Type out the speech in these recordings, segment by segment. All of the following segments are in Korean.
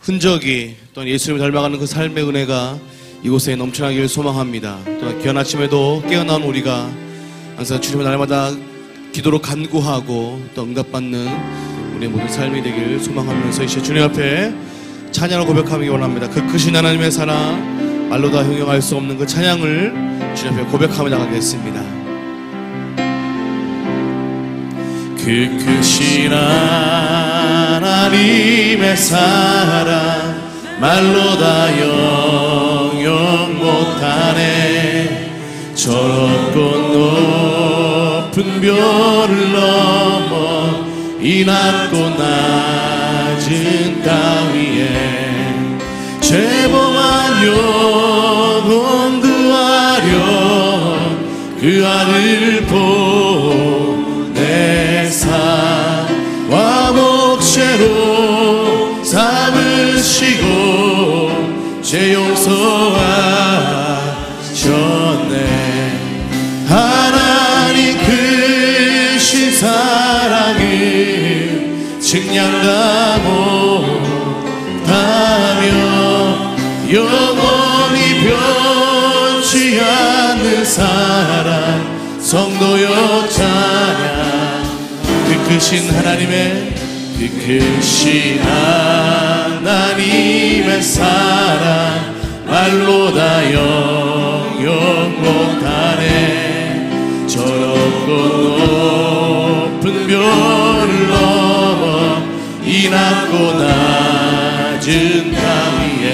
흔적이 또한 예수님을 닮아가는 그 삶의 은혜가 이곳에 넘쳐나기를 소망합니다. 또한 귀한 아침에도 깨어난 우리가 항상 주님의 날마다 기도로 간구하고 또 응답받는 우리의 모든 삶이 되길 소망하면서 이제 주님 앞에 찬양을 고백하기 원합니다. 그 크신 하나님의 사랑, 말로 다 형용할 수 없는 그 찬양을 주님 앞에 고백하며 나가겠습니다. 그 크신 하나님의 사랑, 말로 다 형용 못하네. 저렇고 높은 별을 넘어 이 낮고 낮은 땅 위에 죄범한 영혼 구하려 그 아들 보내사 목죄로 삼으시고 죄 용서하셨네. 하나님 크신 사랑을 증량다 못하며 영원히 변치 않는 사랑 성도여 찬양. 그 크신 하나님의 그 크신 하나님의 사랑, 말로 다 형용 못하네. 저렇고 높은 별을 넘어 이 낮고 낮은 땅 위에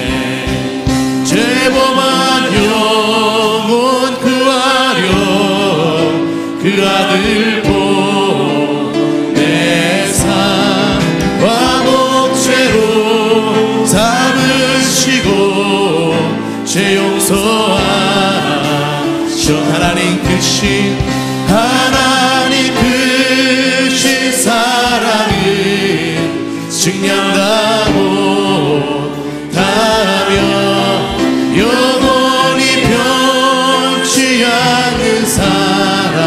죄범한 영혼 구하려 그 아들 죄 용서하셔. 하나님 크신 사랑을 증량다 못하며 영원히 변치 않는 사랑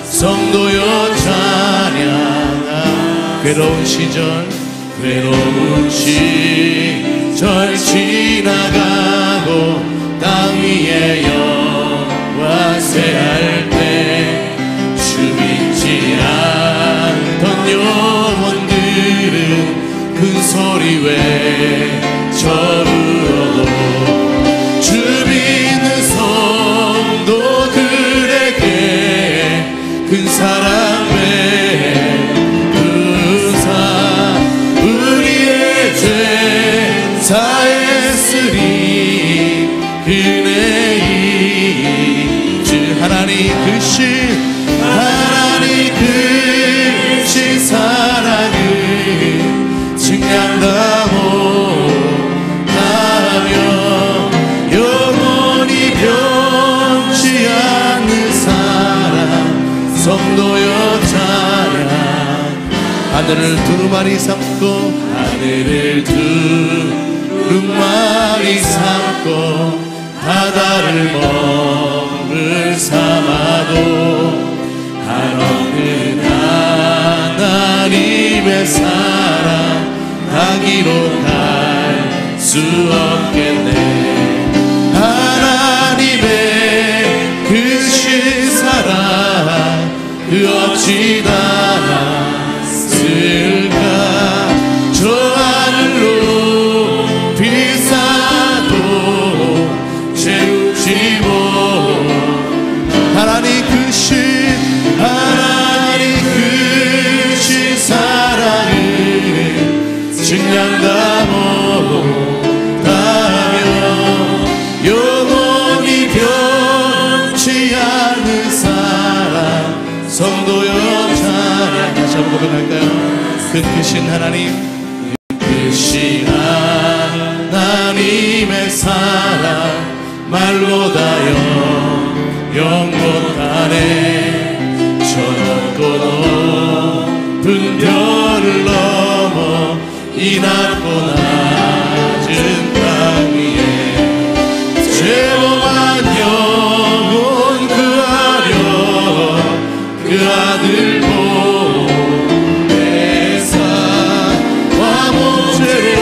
성도여 찬양. 괴로운 시절 지나가고 땅 위에 영화 새할 때 주 믿지 않던 영혼들은 큰 소리 외쳐불어도 주 믿는 성도들에게 큰 사랑 베푸사 우리의 죄 사했으리 그네이 주 하나님 크신 사랑을 증량다 못하며 영원히 변치 않는 사랑 성도여 찬양. 하늘을 두루마리 삼고 하늘을 두루마리 삼고 바다를 먹을 삼아도 한없는 하나님의 사랑 다 기록할 수 없겠네. 하나님의 크신 사랑 그 어찌 닿았을까. 저 하늘로 비싸도 채우지 못. 하나님 크신 사랑을 증량다 못하며 영원히 변치 않는 사랑 성도여 찬양. 다시 한번 고백할까요? 그 크신 하나님, 크신 하나님의 사랑 말로 다 형용 못하네. 저 높고 높은 별을 넘어 이 낮고 낮은 땅 위에 죄범한 영혼 구하려 그 아들 보내사 와 목죄로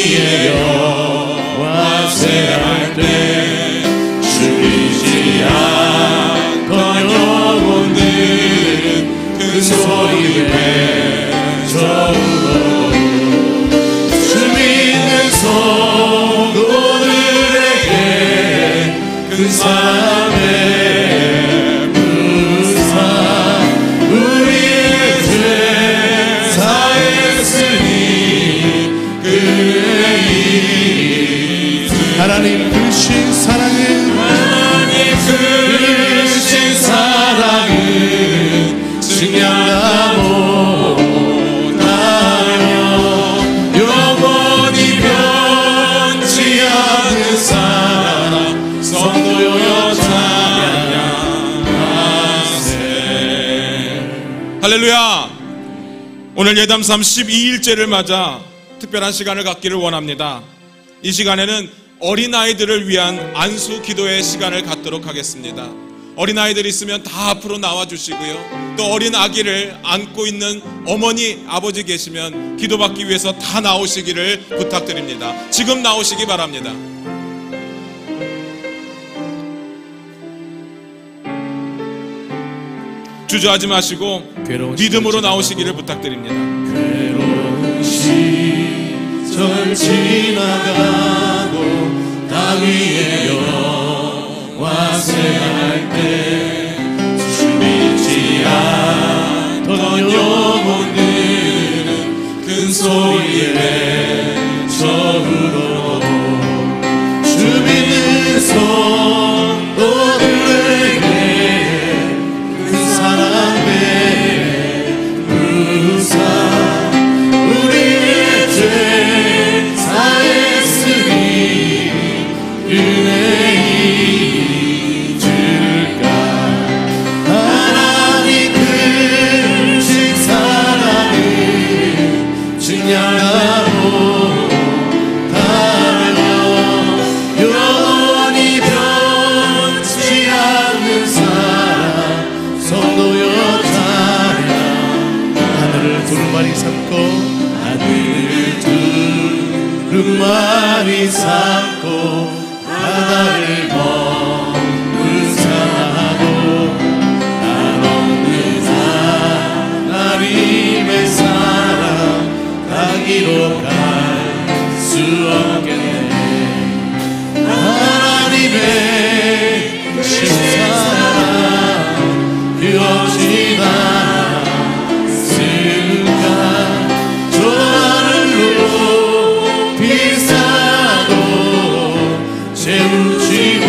위에 여호와 세할 때 죽이지 않고 영혼들은 큰 소리 외쳐우고 주 믿는 성도들에게 큰 사랑의 무사 우리의 죄 사했으니 그의 하나님 크신 사랑은 증량하다 못하며 영원히 변치 않는 사랑 성도여 찬양하세. 할렐루야. 오늘 예담3 12일째를 맞아 특별한 시간을 갖기를 원합니다. 이 시간에는 어린아이들을 위한 안수 기도의 시간을 갖도록 하겠습니다. 어린아이들 있으면 다 앞으로 나와주시고요. 또 어린 아기를 안고 있는 어머니, 아버지 계시면 기도받기 위해서 다 나오시기를 부탁드립니다. 지금 나오시기 바랍니다. 주저하지 마시고 믿음으로 나오시기를 부탁드립니다. 괴로운 시절 지나가고 땅 위에 여호와 세할 때 주님이지 않던 영혼들은 큰 소리에 외쳐으로 주 믿는 성도들에게 큰 사랑 베푸사 우리의 죄 사했으니 은혜이 줄까. 하나님 크신 사랑을 증량하고 다며 영원히 변치 않는 사랑 성도여 찬양. 하늘을 두루마리 삼고 하늘을 두루마리 삼고 바다를 머물 삼아도 한없는 하나님의 사랑 가기로 갈 수 없겠네. 하나님의 크신 사랑 그 없이나 쓸까. 저 하늘로 비싸도 채우지고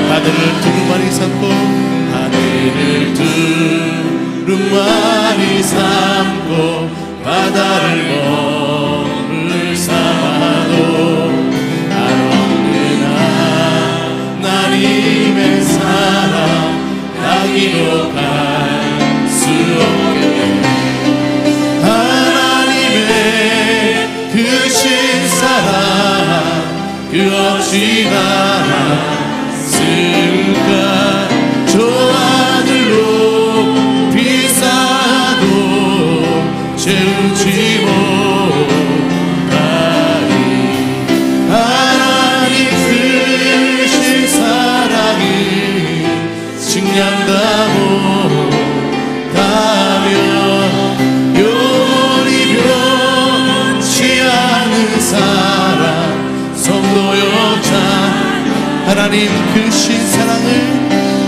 하늘을 두루마리 삼고 하늘을 두루마리 삼고 바다를 머물 삼아도 한없는 하나님의 사랑 가기로 갈 수 없겠네. 하나님의 크신 사랑 그 없이나 쓸까. 저 하늘로 비싸도 채우지 못하리. 하나님 크신 사랑을 증량다 못하며 영원히 변치 않는 사랑 성도여 찬양. 하나님 크신 사랑을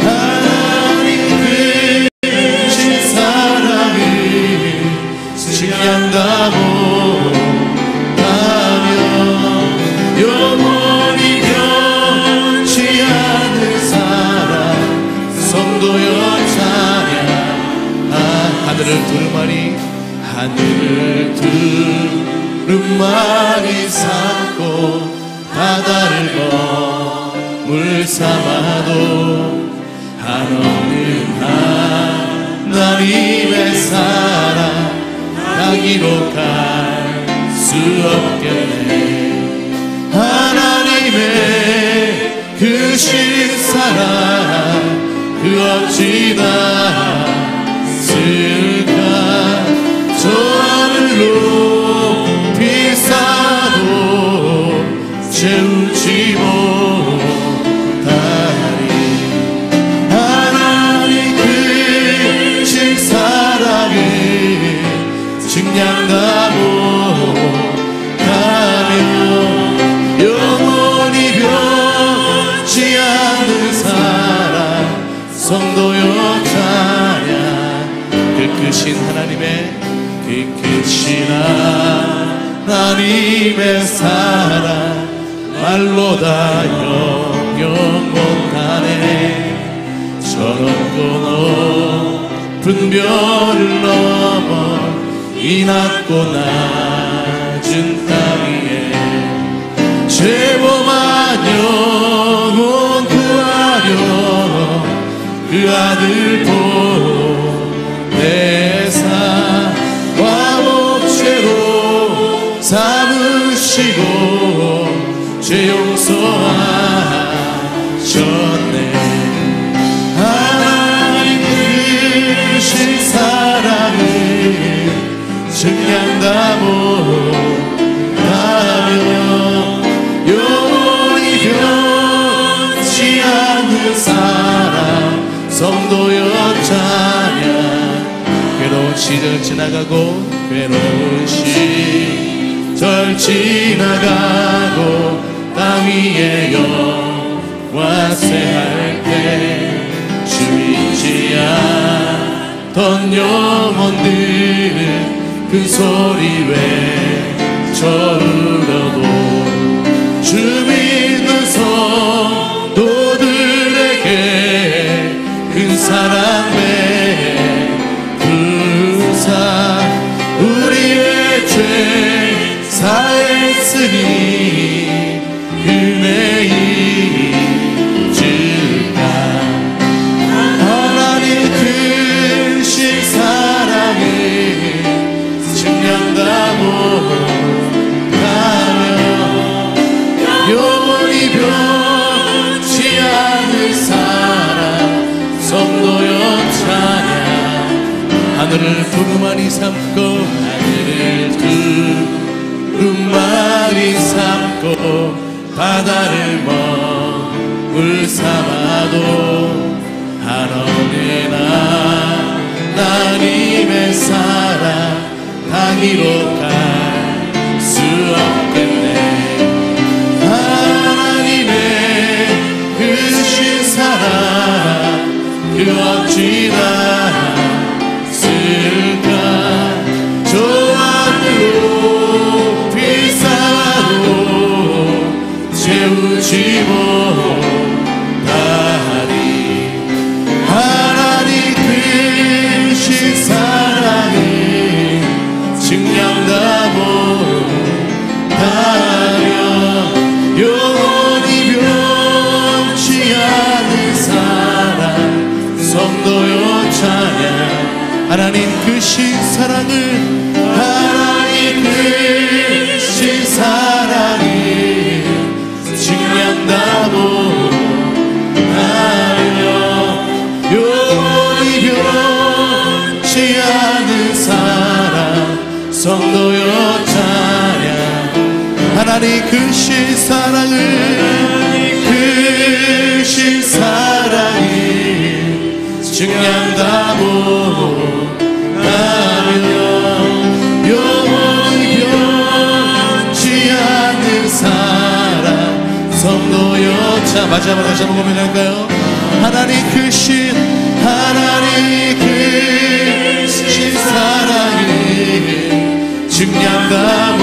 하나님 크신 사랑을 증량다 못하며 영원히 변치 않는 사랑 성도여 찬양. 하늘을 두루마리 삼고 바다를 머물 삼아도 한없는 하나님의 사랑 가기로 갈 수 없겠네. 하나님의 크신 사랑 그 어찌나 쓸까. 저 하늘로 비싸 증량나무 가며 영원히 변치 않는 사랑 성도여 찬양. 그 크신 하나님의 그 크신 하나님의 사랑 말로 다 영영 못하네. 저렇고 높은 별을 넘어 이 낮고 낮은 땅 위에 죄범한 영혼 구하려 그 아들 보내사 와복죄로 삼으시고 죄 용서하셨네. 하나님 크신 사랑을 증량나무 가며 영원히 변치 않는 사랑 성도여 찬양. 괴로운 시절 지나가고 괴로운 시절 지나가고 땅 위에 영화 쇠할 때 주 잊지 않던 영혼들은 그 소리 외쳐 울어도 주 믿는 성도들에게 큰 사랑 베푸사 우리의 죄 사했으니 은혜이 줄까. 하나님 크신 사랑을 증량나무 가며 영원히 변치 않는 사랑 성도여 찬양. 하늘을 두루마리 삼고 하늘을 두루마리 삼고 바다를 먹을 삼아도 하나님의 하나님의 사랑 당이로 갈 수 없겠네. 하나님의 크신 사랑 그 어찌나 쓸까. 저 하늘로 비싸도 채우지 못하리. 하나님 크신 사랑을 증량나무 가며 영원히 변치 않는 사랑 성도여 찬양. 하나님 크신 사랑을 하나님 크신 사랑을 증량나무 가며 영원히 변치 않는 사랑 성도여 찬양. 하나님 크신 사랑을 크신 사랑을 증량나무 가며 영원히 변치 않는 사랑 성도여 찬양. 마지막으로 다시 한번 고백할까요? 하나님 크신 사랑을 증량나무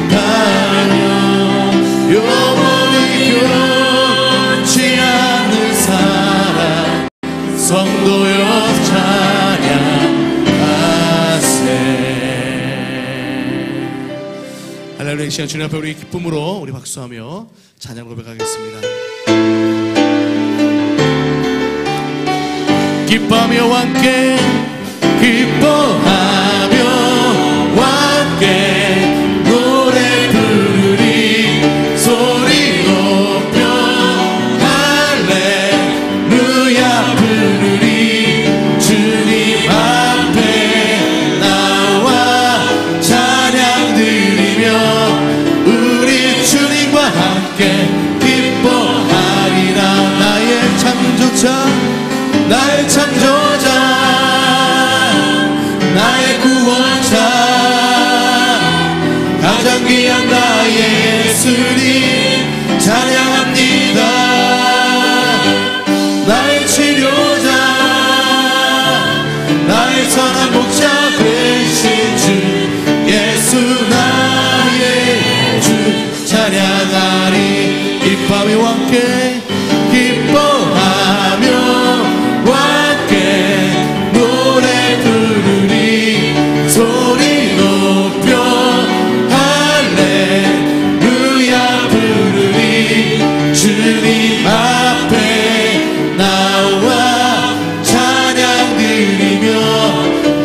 가며 영원히 변치 않는 사랑 성도여 찬양하세. 할렐루야. 이 시간 주님 앞에 우리 기쁨으로 우리 박수하며 찬양 고백하겠습니다. 기뻐하며 함께 기뻐하며 함께 노래 부르리 소리 높여 할렐루야 부르리 주님 앞에 나와 찬양 드리며 우리 주님과 함께 기뻐하리라. 나의 창조자 나의 구원자 가장 귀한 나의 예수님 찬양합니다. 나의 치료자 나의 선한 목자 되신 주 예수 나의 주 찬양하리. 이 밤이 함께 기뻐하며 함께 노래 부르리. 소리 높여 할렐루야 부르리. 주님 앞에 나와 찬양 드리며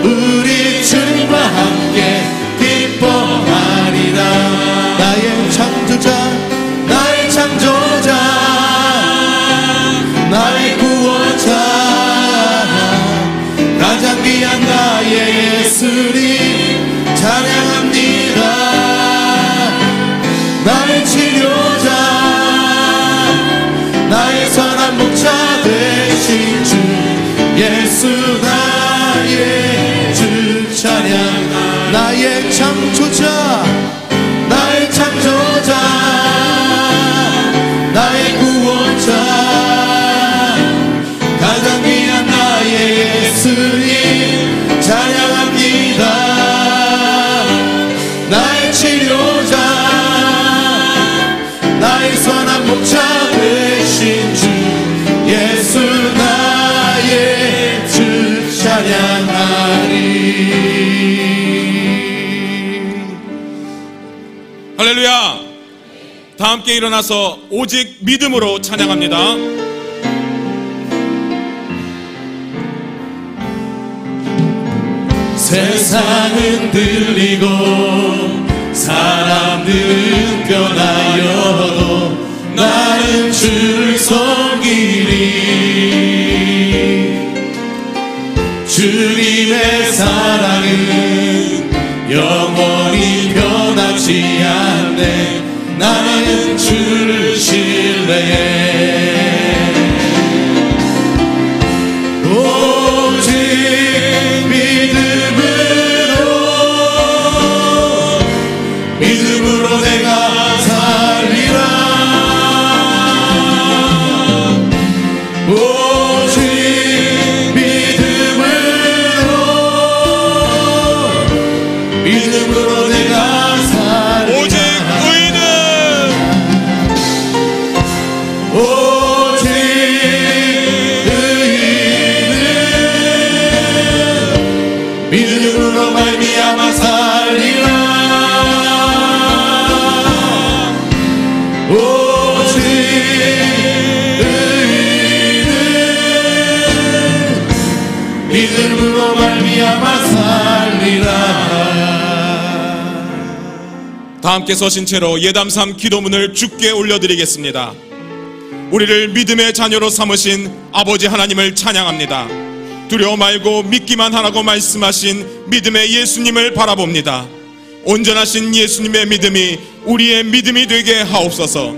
우리 주님과 함께 기뻐하리라. 나의 창조자 나의 창조자 나의 구원자 가장 귀한 나의 예수님 찬양합니다. 나의 치료자 나의 선한 목자 되신 주 예수 나의 주 찬양. 나의 창조자 나의 창조자 나의 구원자 가장 귀한 나의 예수님 찬양합니다. 나의 치료자 나의 선한 목자 되신 주 예수 나의 주 찬양하리. 할렐루야. 다 함께 일어나서 오직 믿음으로 찬양합니다. 세상은 들리고 사람들은 변하여도 나는 주를 섬기리. 주님의 사랑은 영원히 변하지 않네. 나는 주를 신뢰해. 오직 믿음으로 내가 살리라. 오직 믿음으로 내가 살리라. 오직 의는 오직 의는 믿음으로 말미암아 살리라. 오직 의는 믿음으로 말미암아 살리라. 다 함께 서신 채로 예담삼 기도문을 주께 올려드리겠습니다. 우리를 믿음의 자녀로 삼으신 아버지 하나님을 찬양합니다. 두려워 말고 믿기만 하라고 말씀하신 믿음의 예수님을 바라봅니다. 온전하신 예수님의 믿음이 우리의 믿음이 되게 하옵소서.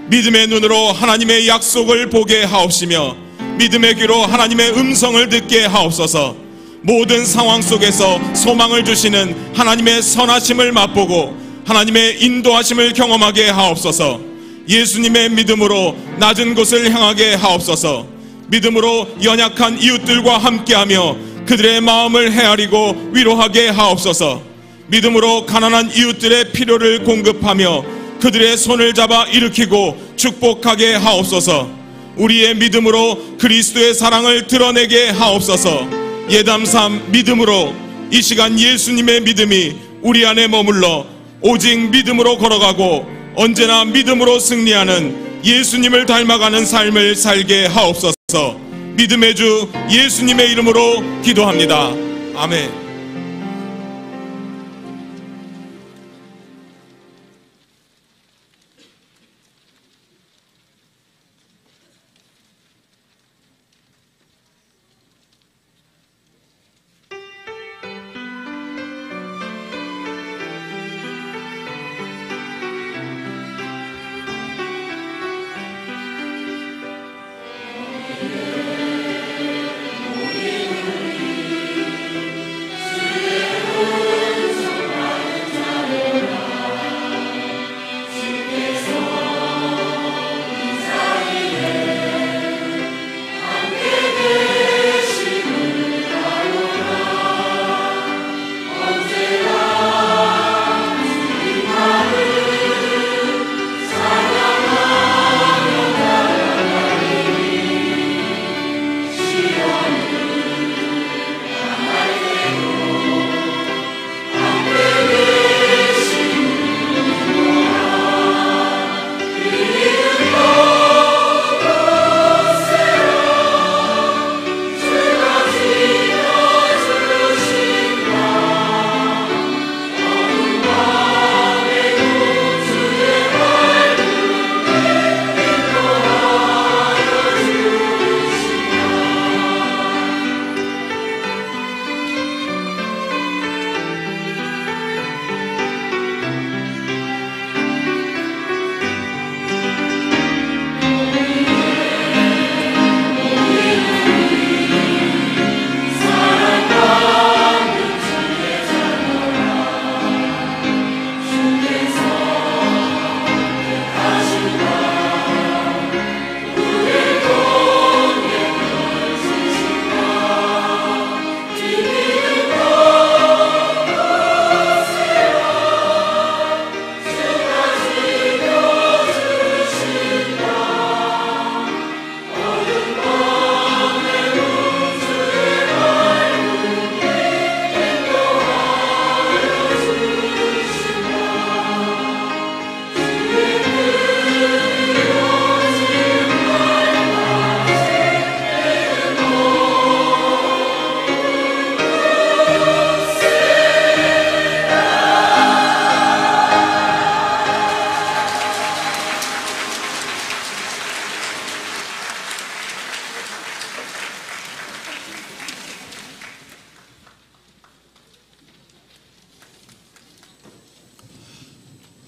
믿음의 눈으로 하나님의 약속을 보게 하옵시며 믿음의 귀로 하나님의 음성을 듣게 하옵소서. 모든 상황 속에서 소망을 주시는 하나님의 선하심을 맛보고 하나님의 인도하심을 경험하게 하옵소서. 예수님의 믿음으로 낮은 곳을 향하게 하옵소서. 믿음으로 연약한 이웃들과 함께하며 그들의 마음을 헤아리고 위로하게 하옵소서. 믿음으로 가난한 이웃들의 필요를 공급하며 그들의 손을 잡아 일으키고 축복하게 하옵소서. 우리의 믿음으로 그리스도의 사랑을 드러내게 하옵소서. 예담삼 믿음으로 이 시간 예수님의 믿음이 우리 안에 머물러 오직 믿음으로 걸어가고 언제나 믿음으로 승리하는 예수님을 닮아가는 삶을 살게 하옵소서. 믿음의 주 예수님의 이름으로 기도합니다. 아멘.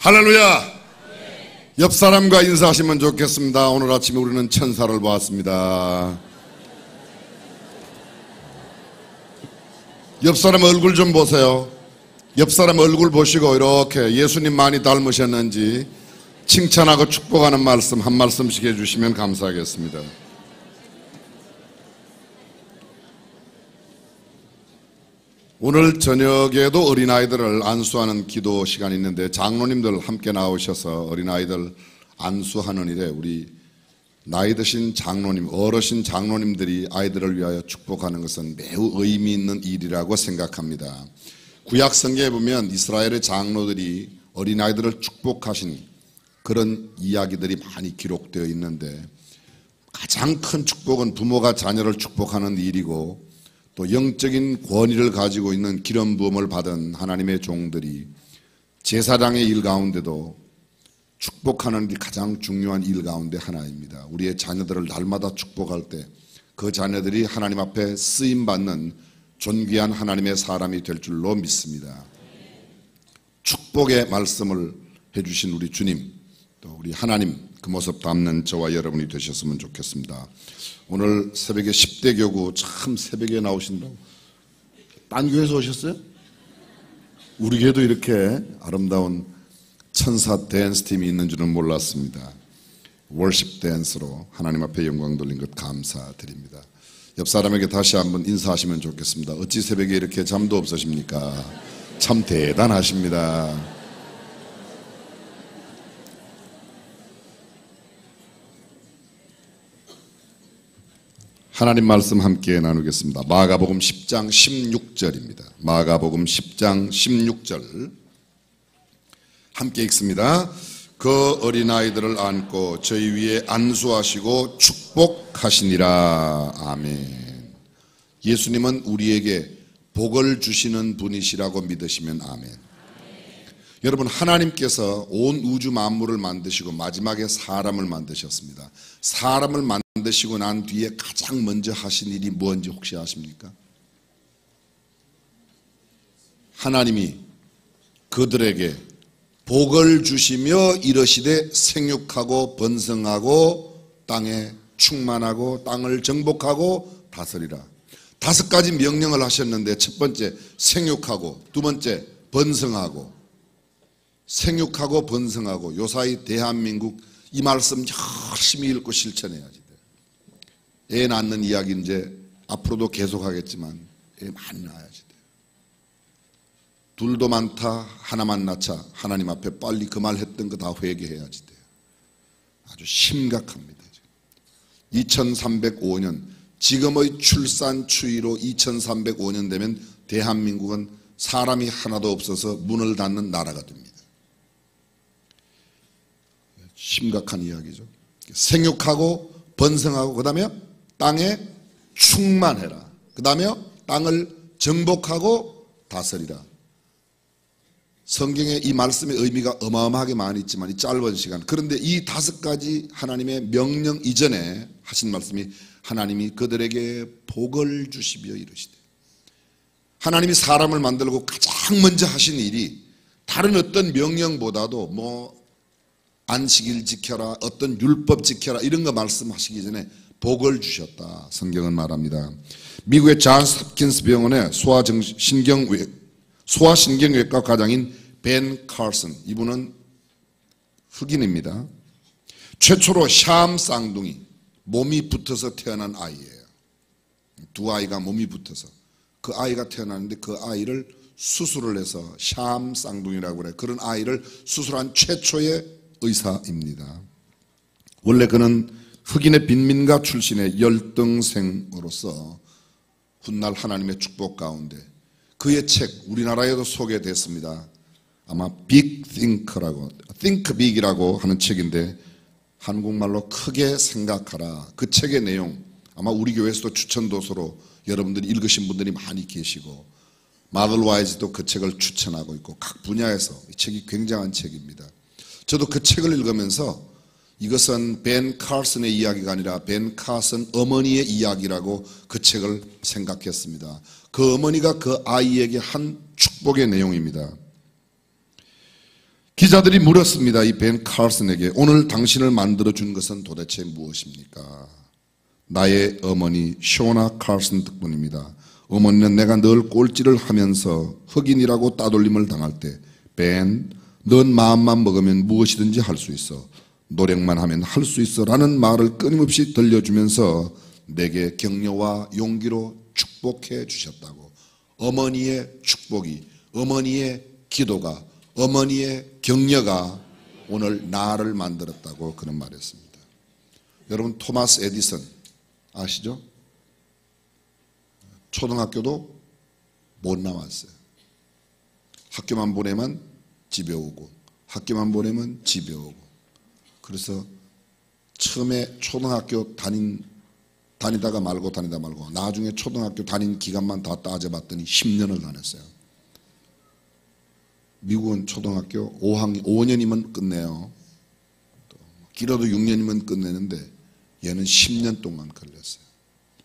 할렐루야. 옆 사람과 인사하시면 좋겠습니다. 오늘 아침에 우리는 천사를 보았습니다. 옆 사람 얼굴 좀 보세요. 옆 사람 얼굴 보시고 이렇게 예수님 많이 닮으셨는지 칭찬하고 축복하는 말씀 한 말씀씩 해주시면 감사하겠습니다. 오늘 저녁에도 어린아이들을 안수하는 기도 시간이 있는데 장로님들 함께 나오셔서 어린아이들 안수하는 일에 우리 나이 드신 장로님, 어르신 장로님들이 아이들을 위하여 축복하는 것은 매우 의미 있는 일이라고 생각합니다. 구약 성경에 보면 이스라엘의 장로들이 어린아이들을 축복하신 그런 이야기들이 많이 기록되어 있는데 가장 큰 축복은 부모가 자녀를 축복하는 일이고 또 영적인 권위를 가지고 있는 기름 부음을 받은 하나님의 종들이 제사장의 일 가운데도 축복하는 게 가장 중요한 일 가운데 하나입니다. 우리의 자녀들을 날마다 축복할 때 그 자녀들이 하나님 앞에 쓰임받는 존귀한 하나님의 사람이 될 줄로 믿습니다. 축복의 말씀을 해주신 우리 주님 또 우리 하나님 그 모습 담는 저와 여러분이 되셨으면 좋겠습니다. 오늘 새벽에 10대 교구 참 새벽에 나오신다고. 딴 교회에서 오셨어요? 우리 교회도 이렇게 아름다운 천사 댄스 팀이 있는 줄은 몰랐습니다. 월십 댄스로 하나님 앞에 영광 돌린 것 감사드립니다. 옆 사람에게 다시 한번 인사하시면 좋겠습니다. 어찌 새벽에 이렇게 잠도 없으십니까? 참 대단하십니다. 하나님 말씀 함께 나누겠습니다. 마가복음 10장 16절입니다. 마가복음 10장 16절 함께 읽습니다. 그 어린아이들을 안고 저희 위에 안수하시고 축복하시니라. 아멘. 예수님은 우리에게 복을 주시는 분이시라고 믿으시면 아멘. 여러분, 하나님께서 온 우주 만물을 만드시고 마지막에 사람을 만드셨습니다. 사람을 만드시고 난 뒤에 가장 먼저 하신 일이 뭔지 혹시 아십니까? 하나님이 그들에게 복을 주시며 이르시되 생육하고 번성하고 땅에 충만하고 땅을 정복하고 다스리라. 5가지 명령을 하셨는데 첫 번째 생육하고, 두 번째 번성하고, 생육하고 번성하고. 요사이 대한민국 이 말씀 열심히 읽고 실천해야지 돼요. 애 낳는 이야기 이제 앞으로도 계속하겠지만 애 많이 낳아야지 돼요. 둘도 많다 하나만 낳자. 하나님 앞에 빨리 그 말 했던 거 다 회개해야지 돼요. 아주 심각합니다. 2305년 지금의 출산 추이로 2305년 되면 대한민국은 사람이 하나도 없어서 문을 닫는 나라가 됩니다. 심각한 이야기죠. 생육하고 번성하고, 그 다음에 땅에 충만해라. 그 다음에 땅을 정복하고 다스리라. 성경에 이 말씀의 의미가 어마어마하게 많이 있지만 이 짧은 시간, 그런데 이 5가지 하나님의 명령 이전에 하신 말씀이 하나님이 그들에게 복을 주시며 이르시되, 하나님이 사람을 만들고 가장 먼저 하신 일이 다른 어떤 명령보다도 안식일 지켜라, 어떤 율법 지켜라 이런 거 말씀하시기 전에 복을 주셨다. 성경은 말합니다. 미국의 존스 홉킨스 병원의 소아신경외과 과장인 벤 칼슨, 이분은 흑인입니다. 최초로 샴 쌍둥이, 몸이 붙어서 태어난 아이예요. 두 아이가 몸이 붙어서 그 아이가 태어났는데 그 아이를 수술을 해서 샴 쌍둥이라고 그래요. 그런 아이를 수술한 최초의 의사입니다. 원래 그는 흑인의 빈민가 출신의 열등생으로서 훗날 하나님의 축복 가운데 그의 책 우리나라에도 소개됐습니다. 아마 Big Think라고, Think Big이라고 하는 책인데 한국말로 크게 생각하라. 그 책의 내용 아마 우리 교회에서도 추천도서로 여러분들이 읽으신 분들이 많이 계시고 마들 와이즈도 그 책을 추천하고 있고 각 분야에서 이 책이 굉장한 책입니다. 저도 그 책을 읽으면서 이것은 벤 칼슨의 이야기가 아니라 벤 칼슨 어머니의 이야기라고 그 책을 생각했습니다. 그 어머니가 그 아이에게 한 축복의 내용입니다. 기자들이 물었습니다. 이 벤 칼슨에게 오늘 당신을 만들어준 것은 도대체 무엇입니까? 나의 어머니 쇼나 칼슨 덕분입니다. 어머니는 내가 늘 꼴찌를 하면서 흑인이라고 따돌림을 당할 때 벤, 넌 마음만 먹으면 무엇이든지 할 수 있어. 노력만 하면 할 수 있어 라는 말을 끊임없이 들려주면서 내게 격려와 용기로 축복해 주셨다고. 어머니의 축복이, 어머니의 기도가, 어머니의 격려가 오늘 나를 만들었다고 그런 말했습니다. 여러분, 토마스 에디슨 아시죠? 초등학교도 못 나왔어요. 학교만 보내면 집에 오고, 학교만 보내면 집에 오고. 그래서 처음에 초등학교 다니다가 말고 나중에 초등학교 다닌 기간만 다 따져봤더니 10년을 다녔어요. 미국은 초등학교 5년이면 끝내요. 길어도 6년이면 끝내는데 얘는 10년 동안 걸렸어요.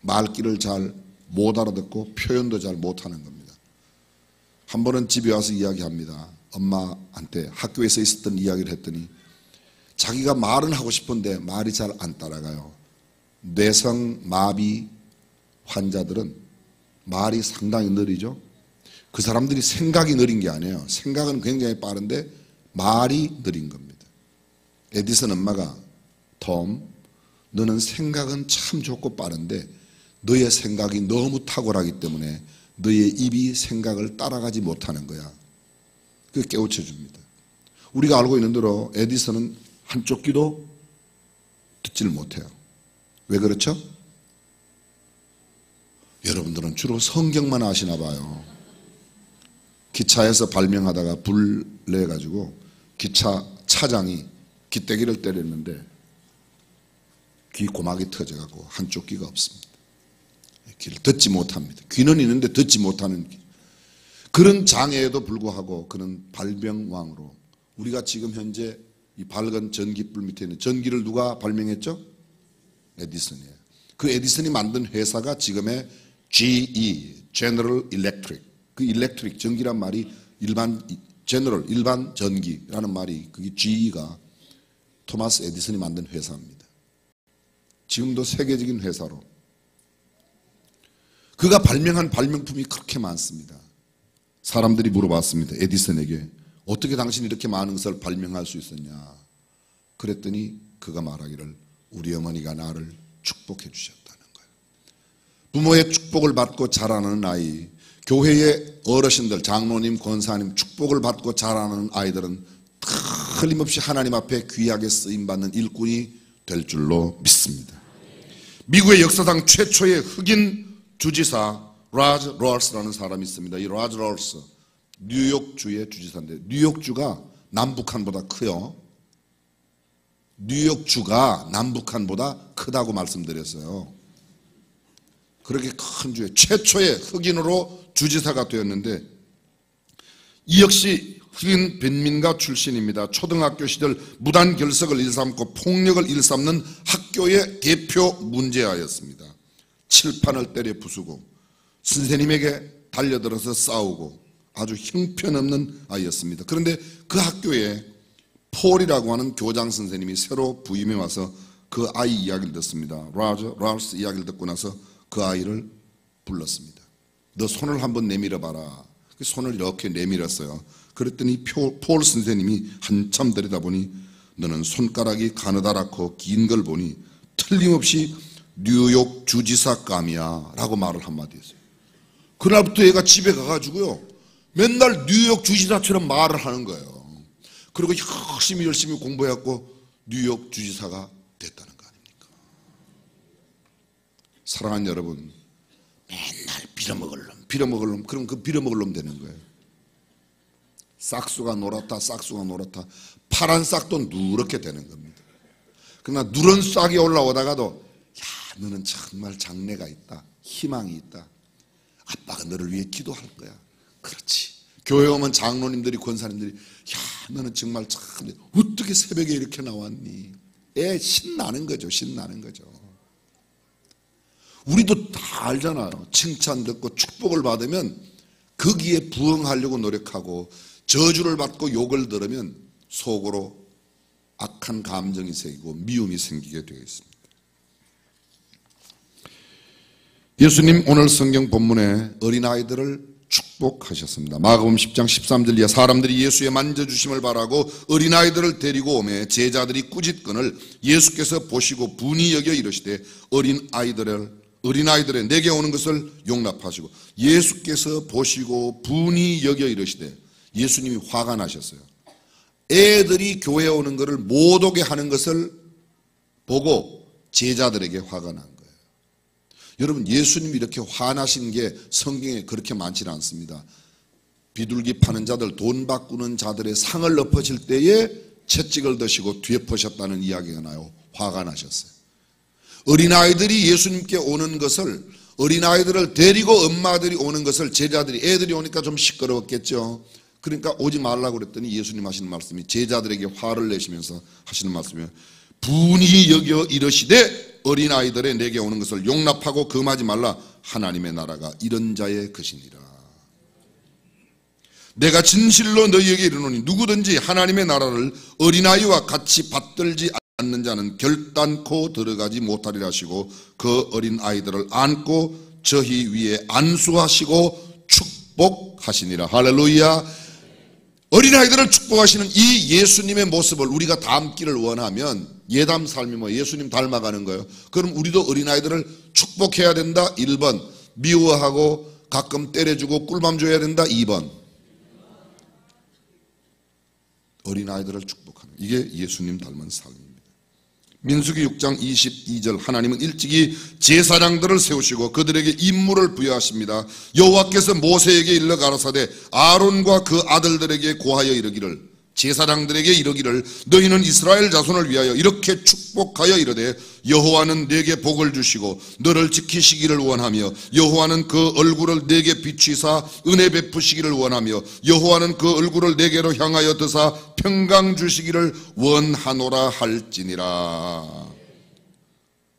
말귀를 잘 못 알아듣고 표현도 잘 못하는 겁니다. 한 번은 집에 와서 이야기합니다. 엄마한테 학교에서 있었던 이야기를 했더니 자기가 말은 하고 싶은데 말이 잘 안 따라가요. 뇌성마비 환자들은 말이 상당히 느리죠. 그 사람들이 생각이 느린 게 아니에요. 생각은 굉장히 빠른데 말이 느린 겁니다. 에디슨 엄마가 톰, 너는 생각은 참 좋고 빠른데 너의 생각이 너무 탁월하기 때문에 너의 입이 생각을 따라가지 못하는 거야. 그걸 깨우쳐 줍니다. 우리가 알고 있는 대로 에디슨은 한쪽 귀도 듣지를 못해요. 왜 그렇죠? 여러분들은 주로 성경만 아시나 봐요. 기차에서 발명하다가 불 내가지고 기차 차장이 기대기를 때렸는데 귀 고막이 터져가지고 한쪽 귀가 없습니다. 귀를 듣지 못합니다. 귀는 있는데 듣지 못하는 귀. 그런 장애에도 불구하고 그는 발명왕으로, 우리가 지금 현재 이 밝은 전기불 밑에 있는 전기를 누가 발명했죠? 에디슨이에요. 그 에디슨이 만든 회사가 지금의 GE, General Electric. 그 일렉트릭, 전기란 말이 일반 전기라는 말이, 그게 GE가 토마스 에디슨이 만든 회사입니다. 지금도 세계적인 회사로. 그가 발명한 발명품이 그렇게 많습니다. 사람들이 물어봤습니다. 에디슨에게 어떻게 당신이 이렇게 많은 것을 발명할 수 있었냐. 그랬더니 그가 말하기를 우리 어머니가 나를 축복해 주셨다는 거예요. 부모의 축복을 받고 자라는 아이, 교회의 어르신들, 장로님, 권사님 축복을 받고 자라는 아이들은 틀림없이 하나님 앞에 귀하게 쓰임받는 일꾼이 될 줄로 믿습니다. 미국의 역사상 최초의 흑인 주지사 라즈 롤스라는 사람이 있습니다. 이 라즈 롤스, 뉴욕주의 주지사인데 뉴욕주가 남북한보다 커요. 뉴욕주가 남북한보다 크다고 말씀드렸어요. 그렇게 큰 주에 최초의 흑인으로 주지사가 되었는데 이 역시 흑인 빈민가 출신입니다. 초등학교 시절 무단 결석을 일삼고 폭력을 일삼는 학교의 대표 문제아였습니다. 칠판을 때려 부수고 선생님에게 달려들어서 싸우고 아주 형편없는 아이였습니다. 그런데 그 학교에 폴이라고 하는 교장 선생님이 새로 부임해 와서 그 아이 이야기를 듣습니다. 라스 이야기를 듣고 나서 그 아이를 불렀습니다. 너 손을 한번 내밀어 봐라. 손을 이렇게 내밀었어요. 그랬더니 폴 선생님이 한참 들여다보니 너는 손가락이 가느다랗고 긴 걸 보니 틀림없이 뉴욕 주지사감이야 라고 말을 한마디 했어요. 그날부터 얘가 집에 가가지고요 맨날 뉴욕 주지사처럼 말을 하는 거예요. 그리고 열심히 공부해갖고 뉴욕 주지사가 됐다는 거 아닙니까? 사랑하는 여러분, 맨날 빌어먹을 놈, 그럼 그 빌어먹을 놈 되는 거예요. 싹수가 노랗다 파란 싹도 누렇게 되는 겁니다. 그러나 누런 싹이 올라오다가도 야, 너는 정말 장래가 있다, 희망이 있다, 아빠가 너를 위해 기도할 거야. 그렇지. 교회 오면 장로님들이, 권사님들이 야, 너는 정말 참 어떻게 새벽에 이렇게 나왔니? 신나는 거죠. 우리도 다 알잖아요. 칭찬 듣고 축복을 받으면 거기에 부응하려고 노력하고 저주를 받고 욕을 들으면 속으로 악한 감정이 생기고 미움이 생기게 되어 있습니다. 예수님 오늘 성경 본문에 어린아이들을 축복하셨습니다. 마가복음 10장 13절 이하 사람들이 예수의 만져주심을 바라고 어린아이들을 데리고 오매 제자들이 꾸짖거늘 예수께서 보시고 분이 여겨 이르시되 어린아이들의 내게 오는 것을 용납하시고, 예수께서 보시고 분이 여겨 이르시되, 예수님이 화가 나셨어요. 애들이 교회에 오는 것을 못 오게 하는 것을 보고 제자들에게 화가 난 거예요. 여러분, 예수님이 이렇게 화나신 게 성경에 그렇게 많지는 않습니다. 비둘기 파는 자들, 돈 바꾸는 자들의 상을 엎으실 때에 채찍을 드시고 뒤에 퍼셨다는 이야기가 나요. 화가 나셨어요. 어린아이들이 예수님께 오는 것을, 어린아이들을 데리고 엄마들이 오는 것을 제자들이, 애들이 오니까 좀 시끄러웠겠죠. 그러니까 오지 말라고 그랬더니 예수님 하시는 말씀이, 제자들에게 화를 내시면서 하시는 말씀이에요. 분이 여겨 이르시되 어린아이들의 내게 오는 것을 용납하고 금하지 말라. 하나님의 나라가 이런 자의 것이니라. 내가 진실로 너희에게 이르노니 누구든지 하나님의 나라를 어린아이와 같이 받들지 않는 자는 결단코 들어가지 못하리라 하시고, 그 어린아이들을 안고 저희 위에 안수하시고 축복하시니라. 할렐루야. 어린아이들을 축복하시는 이 예수님의 모습을 우리가 닮기를 원하면, 예담 삶이 뭐 예수님 닮아가는 거예요. 그럼 우리도 어린아이들을 축복해야 된다. 1번 미워하고 가끔 때려주고 꿀밤 줘야 된다. 2번 어린아이들을 축복하는, 이게 예수님 닮은 삶입니다. 민수기 6장 22절 하나님은 일찍이 제사장들을 세우시고 그들에게 임무를 부여하십니다. 여호와께서 모세에게 일러 가라사대 아론과 그 아들들에게 고하여 이르기를, 제사장들에게 이르기를, 너희는 이스라엘 자손을 위하여 이렇게 축복하여 이르되, 여호와는 내게 복을 주시고 너를 지키시기를 원하며, 여호와는 그 얼굴을 내게 비추사 은혜 베푸시기를 원하며, 여호와는 그 얼굴을 내게로 향하여 드사 평강 주시기를 원하노라 할지니라.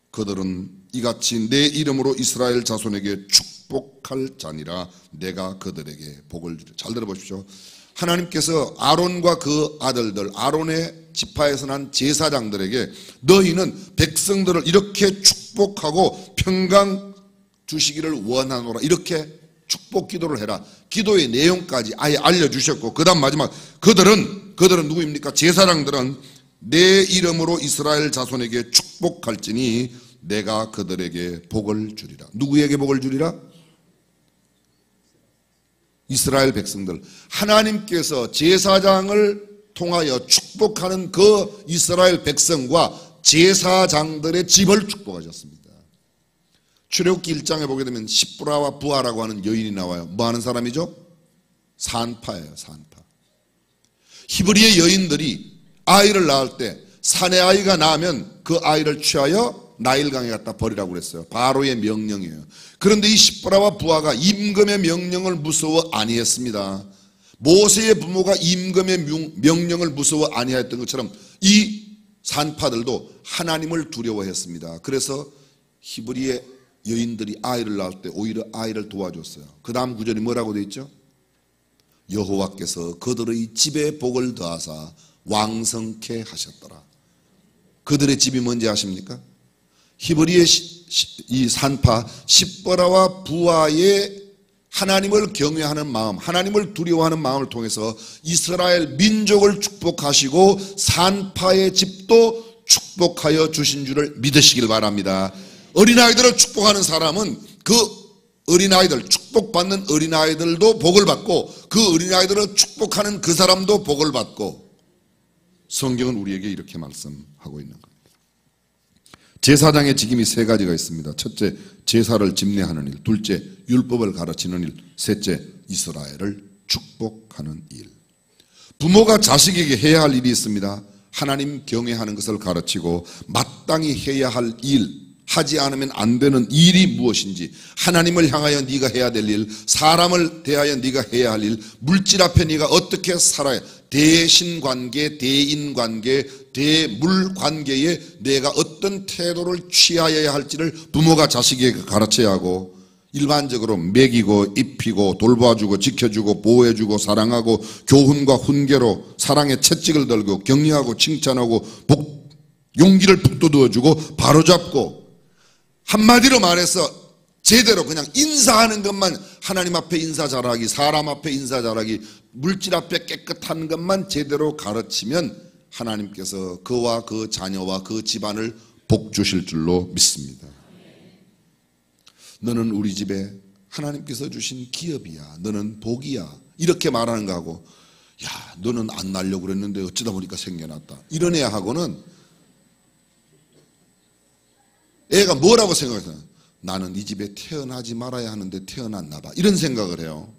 그들은 이같이 내 이름으로 이스라엘 자손에게 축복할 자니라. 내가 그들에게 복을 주리라. 잘 들어보십시오. 하나님께서 아론과 그 아들들, 아론의 지파에서 난 제사장들에게 너희는 백성들을 이렇게 축복하고 평강 주시기를 원하노라, 이렇게 축복 기도를 해라. 기도의 내용까지 아예 알려주셨고, 그 다음 마지막, 그들은 누구입니까? 제사장들은 내 이름으로 이스라엘 자손에게 축복할지니 내가 그들에게 복을 주리라. 누구에게 복을 주리라? 이스라엘 백성들. 하나님께서 제사장을 통하여 축복하는 그 이스라엘 백성과 제사장들의 집을 축복하셨습니다. 출애굽기 1장에 보게 되면 십브라와 부하라고 하는 여인이 나와요. 뭐 하는 사람이죠? 산파예요. 산파. 히브리의 여인들이 아이를 낳을 때 사내 아이가 나면 그 아이를 취하여 나일강에 갖다 버리라고 그랬어요. 바로의 명령이에요. 그런데 이 십브라와 부하가 임금의 명령을 무서워 아니했습니다. 모세의 부모가 임금의 명령을 무서워 아니했던 것처럼 이 산파들도 하나님을 두려워했습니다. 그래서 히브리의 여인들이 아이를 낳을 때 오히려 아이를 도와줬어요. 그 다음 구절이 뭐라고 되어 있죠? 여호와께서 그들의 집에 복을 더하사 왕성케 하셨더라. 그들의 집이 뭔지 아십니까? 히브리의 이 산파 십브라와 부하의 하나님을 경외하는 마음, 하나님을 두려워하는 마음을 통해서 이스라엘 민족을 축복하시고 산파의 집도 축복하여 주신 줄을 믿으시길 바랍니다. 어린아이들을 축복하는 사람은 그 어린아이들, 축복받는 어린아이들도 복을 받고, 그 어린아이들을 축복하는 그 사람도 복을 받고, 성경은 우리에게 이렇게 말씀하고 있는 겁니다. 제사장의 직임이 3가지가 있습니다. 첫째, 제사를 집례하는 일. 둘째, 율법을 가르치는 일. 셋째, 이스라엘을 축복하는 일. 부모가 자식에게 해야 할 일이 있습니다. 하나님 경외하는 것을 가르치고 마땅히 해야 할 일, 하지 않으면 안 되는 일이 무엇인지, 하나님을 향하여 네가 해야 될 일, 사람을 대하여 네가 해야 할 일, 물질 앞에 네가 어떻게 살아야, 대신관계, 대인관계, 대물관계에 내가 어떤 태도를 취하여야 할지를 부모가 자식에게 가르쳐야 하고, 일반적으로 먹이고 입히고 돌봐주고 지켜주고 보호해주고 사랑하고 교훈과 훈계로 사랑의 채찍을 들고 격려하고 칭찬하고 용기를 북돋워주고 바로잡고, 한마디로 말해서 제대로 그냥 인사하는 것만, 하나님 앞에 인사 잘하기, 사람 앞에 인사 잘하기, 물질 앞에 깨끗한 것만 제대로 가르치면 하나님께서 그와 그 자녀와 그 집안을 복 주실 줄로 믿습니다. 너는 우리 집에 하나님께서 주신 기업이야, 너는 복이야, 이렇게 말하는 거하고, 야 너는 안 낳으려고 그랬는데 어쩌다 보니까 생겨났다, 이런 애하고는 애가 뭐라고 생각해요? 나는 이 집에 태어나지 말아야 하는데 태어났나 봐, 이런 생각을 해요.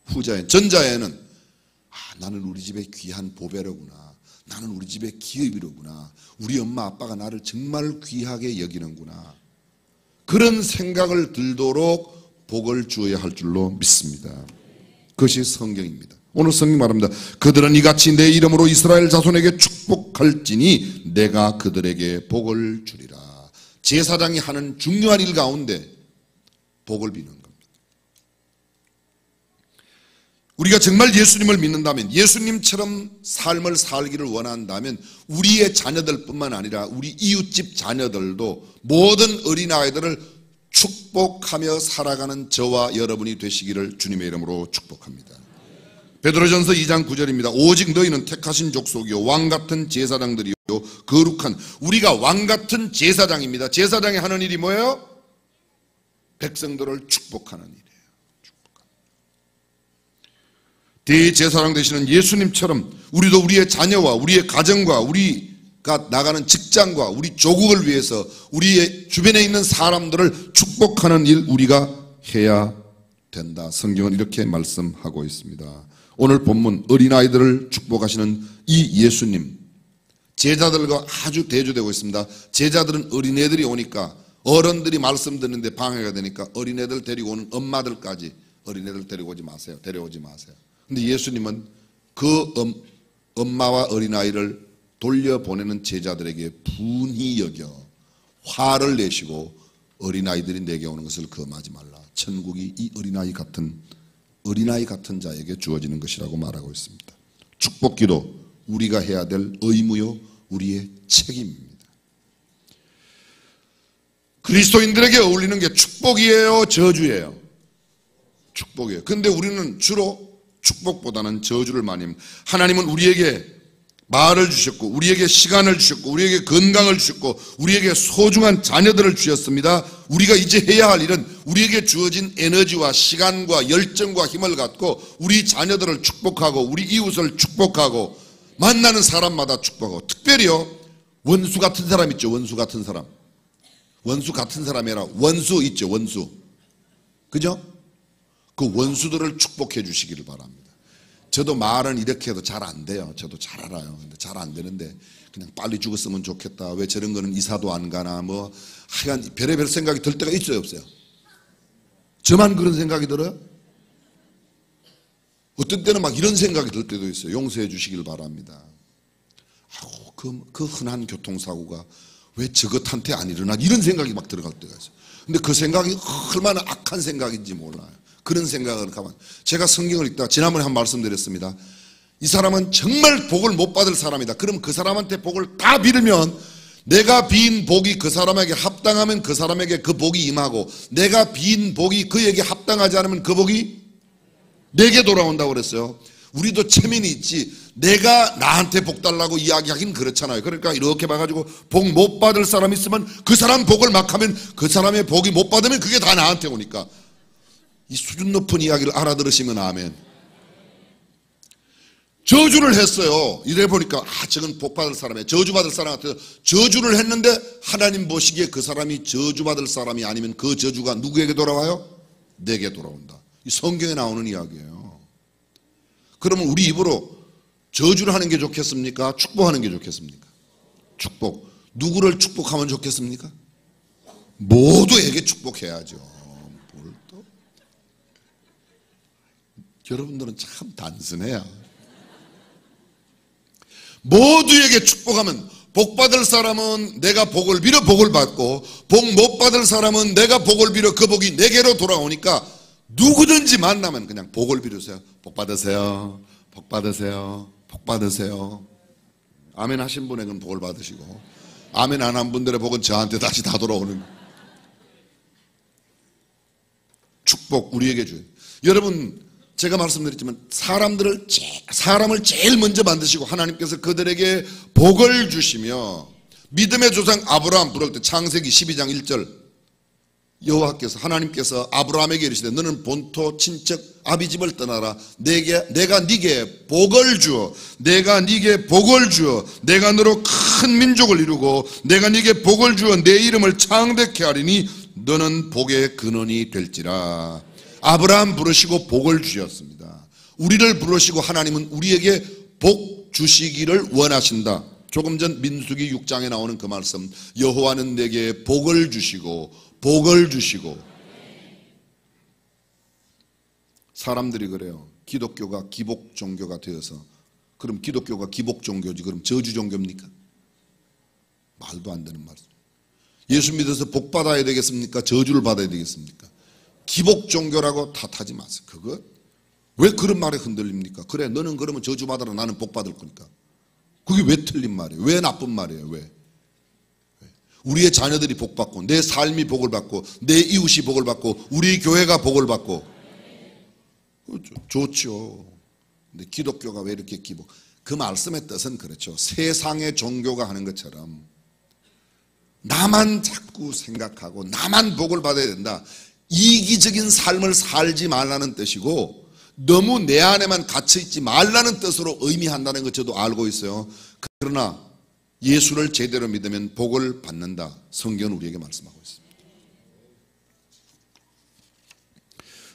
후자애. 전자애는 나는 우리 집의 귀한 보배로구나, 나는 우리 집의 기업이로구나, 우리 엄마 아빠가 나를 정말 귀하게 여기는구나, 그런 생각을 들도록 복을 주어야 할 줄로 믿습니다. 그것이 성경입니다. 오늘 성경 말합니다. 그들은 이같이 내 이름으로 이스라엘 자손에게 축복할지니 내가 그들에게 복을 주리라. 제사장이 하는 중요한 일 가운데 복을 비는 겁니다. 우리가 정말 예수님을 믿는다면, 예수님처럼 삶을 살기를 원한다면 우리의 자녀들뿐만 아니라 우리 이웃집 자녀들도 모든 어린아이들을 축복하며 살아가는 저와 여러분이 되시기를 주님의 이름으로 축복합니다. 베드로전서 2장 9절입니다. 오직 너희는 택하신 족속이요 왕같은 제사장들이요 거룩한, 우리가 왕같은 제사장입니다. 제사장이 하는 일이 뭐예요? 백성들을 축복하는 일이에요. 대제사장 되시는 예수님처럼 우리도 우리의 자녀와 우리의 가정과 우리가 나가는 직장과 우리 조국을 위해서 우리의 주변에 있는 사람들을 축복하는 일 우리가 해야 된다. 성경은 이렇게 말씀하고 있습니다. 오늘 본문 어린아이들을 축복하시는 이 예수님, 제자들과 아주 대조되고 있습니다. 제자들은 어린애들이 오니까, 어른들이 말씀 듣는데 방해가 되니까 어린애들 데리고 오는 엄마들까지 어린애들 데리고 오지 마세요, 데려오지 마세요. 근데 예수님은 그 엄마와 어린아이를 돌려보내는 제자들에게 분히 여겨 화를 내시고 어린아이들이 내게 오는 것을 금하지 말라. 천국이 이 어린아이 같은 자에게 주어지는 것이라고 말하고 있습니다. 축복기도 우리가 해야 될 의무요, 우리의 책임입니다. 그리스도인들에게 어울리는 게 축복이에요, 저주예요? 축복이에요. 근데 우리는 주로 축복보다는 저주를 많이 합니다. 하나님은 우리에게 말을 주셨고, 우리에게 시간을 주셨고, 우리에게 건강을 주셨고, 우리에게 소중한 자녀들을 주셨습니다. 우리가 이제 해야 할 일은 우리에게 주어진 에너지와 시간과 열정과 힘을 갖고 우리 자녀들을 축복하고 우리 이웃을 축복하고 만나는 사람마다 축복하고, 특별히요 원수 같은 사람 있죠. 원수 같은 사람. 원수 같은 사람이 아니라 원수 있죠. 원수. 그죠? 그 원수들을 축복해 주시기를 바랍니다. 저도 말은 이렇게 해도 잘 안 돼요. 저도 잘 알아요. 근데 잘 안 되는데 그냥 빨리 죽었으면 좋겠다. 왜 저런 거는 이사도 안 가나, 뭐 하여간 별의별 생각이 들 때가 있어요, 없어요? 저만 그런 생각이 들어요? 어떤 때는 막 이런 생각이 들 때도 있어요. 용서해 주시길 바랍니다. 그 흔한 교통사고가 왜 저것한테 안 일어나, 이런 생각이 막 들어갈 때가 있어요. 근데 그 생각이 얼마나 악한 생각인지 몰라요. 그런 생각을 가만, 제가 성경을 읽다가 지난번에 한 말씀드렸습니다. 이 사람은 정말 복을 못 받을 사람이다. 그럼 그 사람한테 복을 다 빌면 내가 빈 복이 그 사람에게 합당하면 그 사람에게 그 복이 임하고, 내가 빈 복이 그에게 합당하지 않으면 그 복이 내게 돌아온다고 그랬어요. 우리도 체면이 있지, 내가 나한테 복 달라고 이야기하긴 그렇잖아요. 그러니까 이렇게 봐가지고 복 못 받을 사람 있으면 그 사람 복을 막 하면 그 사람의 복이 못 받으면 그게 다 나한테 오니까, 이 수준 높은 이야기를 알아들으시면 아멘. 저주를 했어요. 이래 보니까 저건 복 받을 사람이야, 저주 받을 사람 같아요. 저주를 했는데 하나님 보시기에 그 사람이 저주 받을 사람이 아니면 그 저주가 누구에게 돌아와요? 내게 돌아온다. 이 성경에 나오는 이야기예요. 그러면 우리 입으로 저주를 하는 게 좋겠습니까? 축복하는 게 좋겠습니까? 축복. 누구를 축복하면 좋겠습니까? 모두에게 축복해야죠. 여러분들은 참 단순해요. 모두에게 축복하면 복 받을 사람은 내가 복을 빌어 복을 받고, 복 못 받을 사람은 내가 복을 빌어 그 복이 내게로 돌아오니까 누구든지 만나면 그냥 복을 빌으세요. 복 받으세요. 복 받으세요. 복 받으세요. 아멘 하신 분에게는 복을 받으시고, 아멘 안 한 분들의 복은 저한테 다시 다 돌아오는 축복 우리에게 줘요. 여러분, 제가 말씀드렸지만 사람을 제일 먼저 만드시고 하나님께서 그들에게 복을 주시며, 믿음의 조상 아브라함 부를 때 창세기 12장 1절 여호와께서 하나님께서 아브라함에게 이르시되 너는 본토 친척 아비 집을 떠나라. 내가 네게 복을 주어 내가 네게 복을 주어 내가 너로 큰 민족을 이루고 내가 네게 복을 주어 내 이름을 창대케 하리니 너는 복의 근원이 될지라. 아브라함 부르시고 복을 주셨습니다. 우리를 부르시고 하나님은 우리에게 복 주시기를 원하신다. 조금 전 민수기 6장에 나오는 그 말씀, 여호와는 내게 복을 주시고 복을 주시고. 사람들이 그래요. 기독교가 기복 종교가 되어서, 그럼 기독교가 기복 종교지 그럼 저주 종교입니까? 말도 안 되는 말씀. 예수 믿어서 복 받아야 되겠습니까? 저주를 받아야 되겠습니까? 기복 종교라고 탓하지 마세요. 그거 왜 그런 말에 흔들립니까? 그래, 너는 그러면 저주 받아라, 나는 복 받을 거니까. 그게 왜 틀린 말이에요? 왜 나쁜 말이에요? 왜? 우리의 자녀들이 복 받고, 내 삶이 복을 받고, 내 이웃이 복을 받고, 우리 교회가 복을 받고, 좋죠. 근데 기독교가 왜 이렇게 기복? 그 말씀의 뜻은 그렇죠. 세상의 종교가 하는 것처럼 나만 자꾸 생각하고 나만 복을 받아야 된다, 이기적인 삶을 살지 말라는 뜻이고, 너무 내 안에만 갇혀있지 말라는 뜻으로 의미한다는 것 저도 알고 있어요. 그러나 예수를 제대로 믿으면 복을 받는다, 성경은 우리에게 말씀하고 있습니다.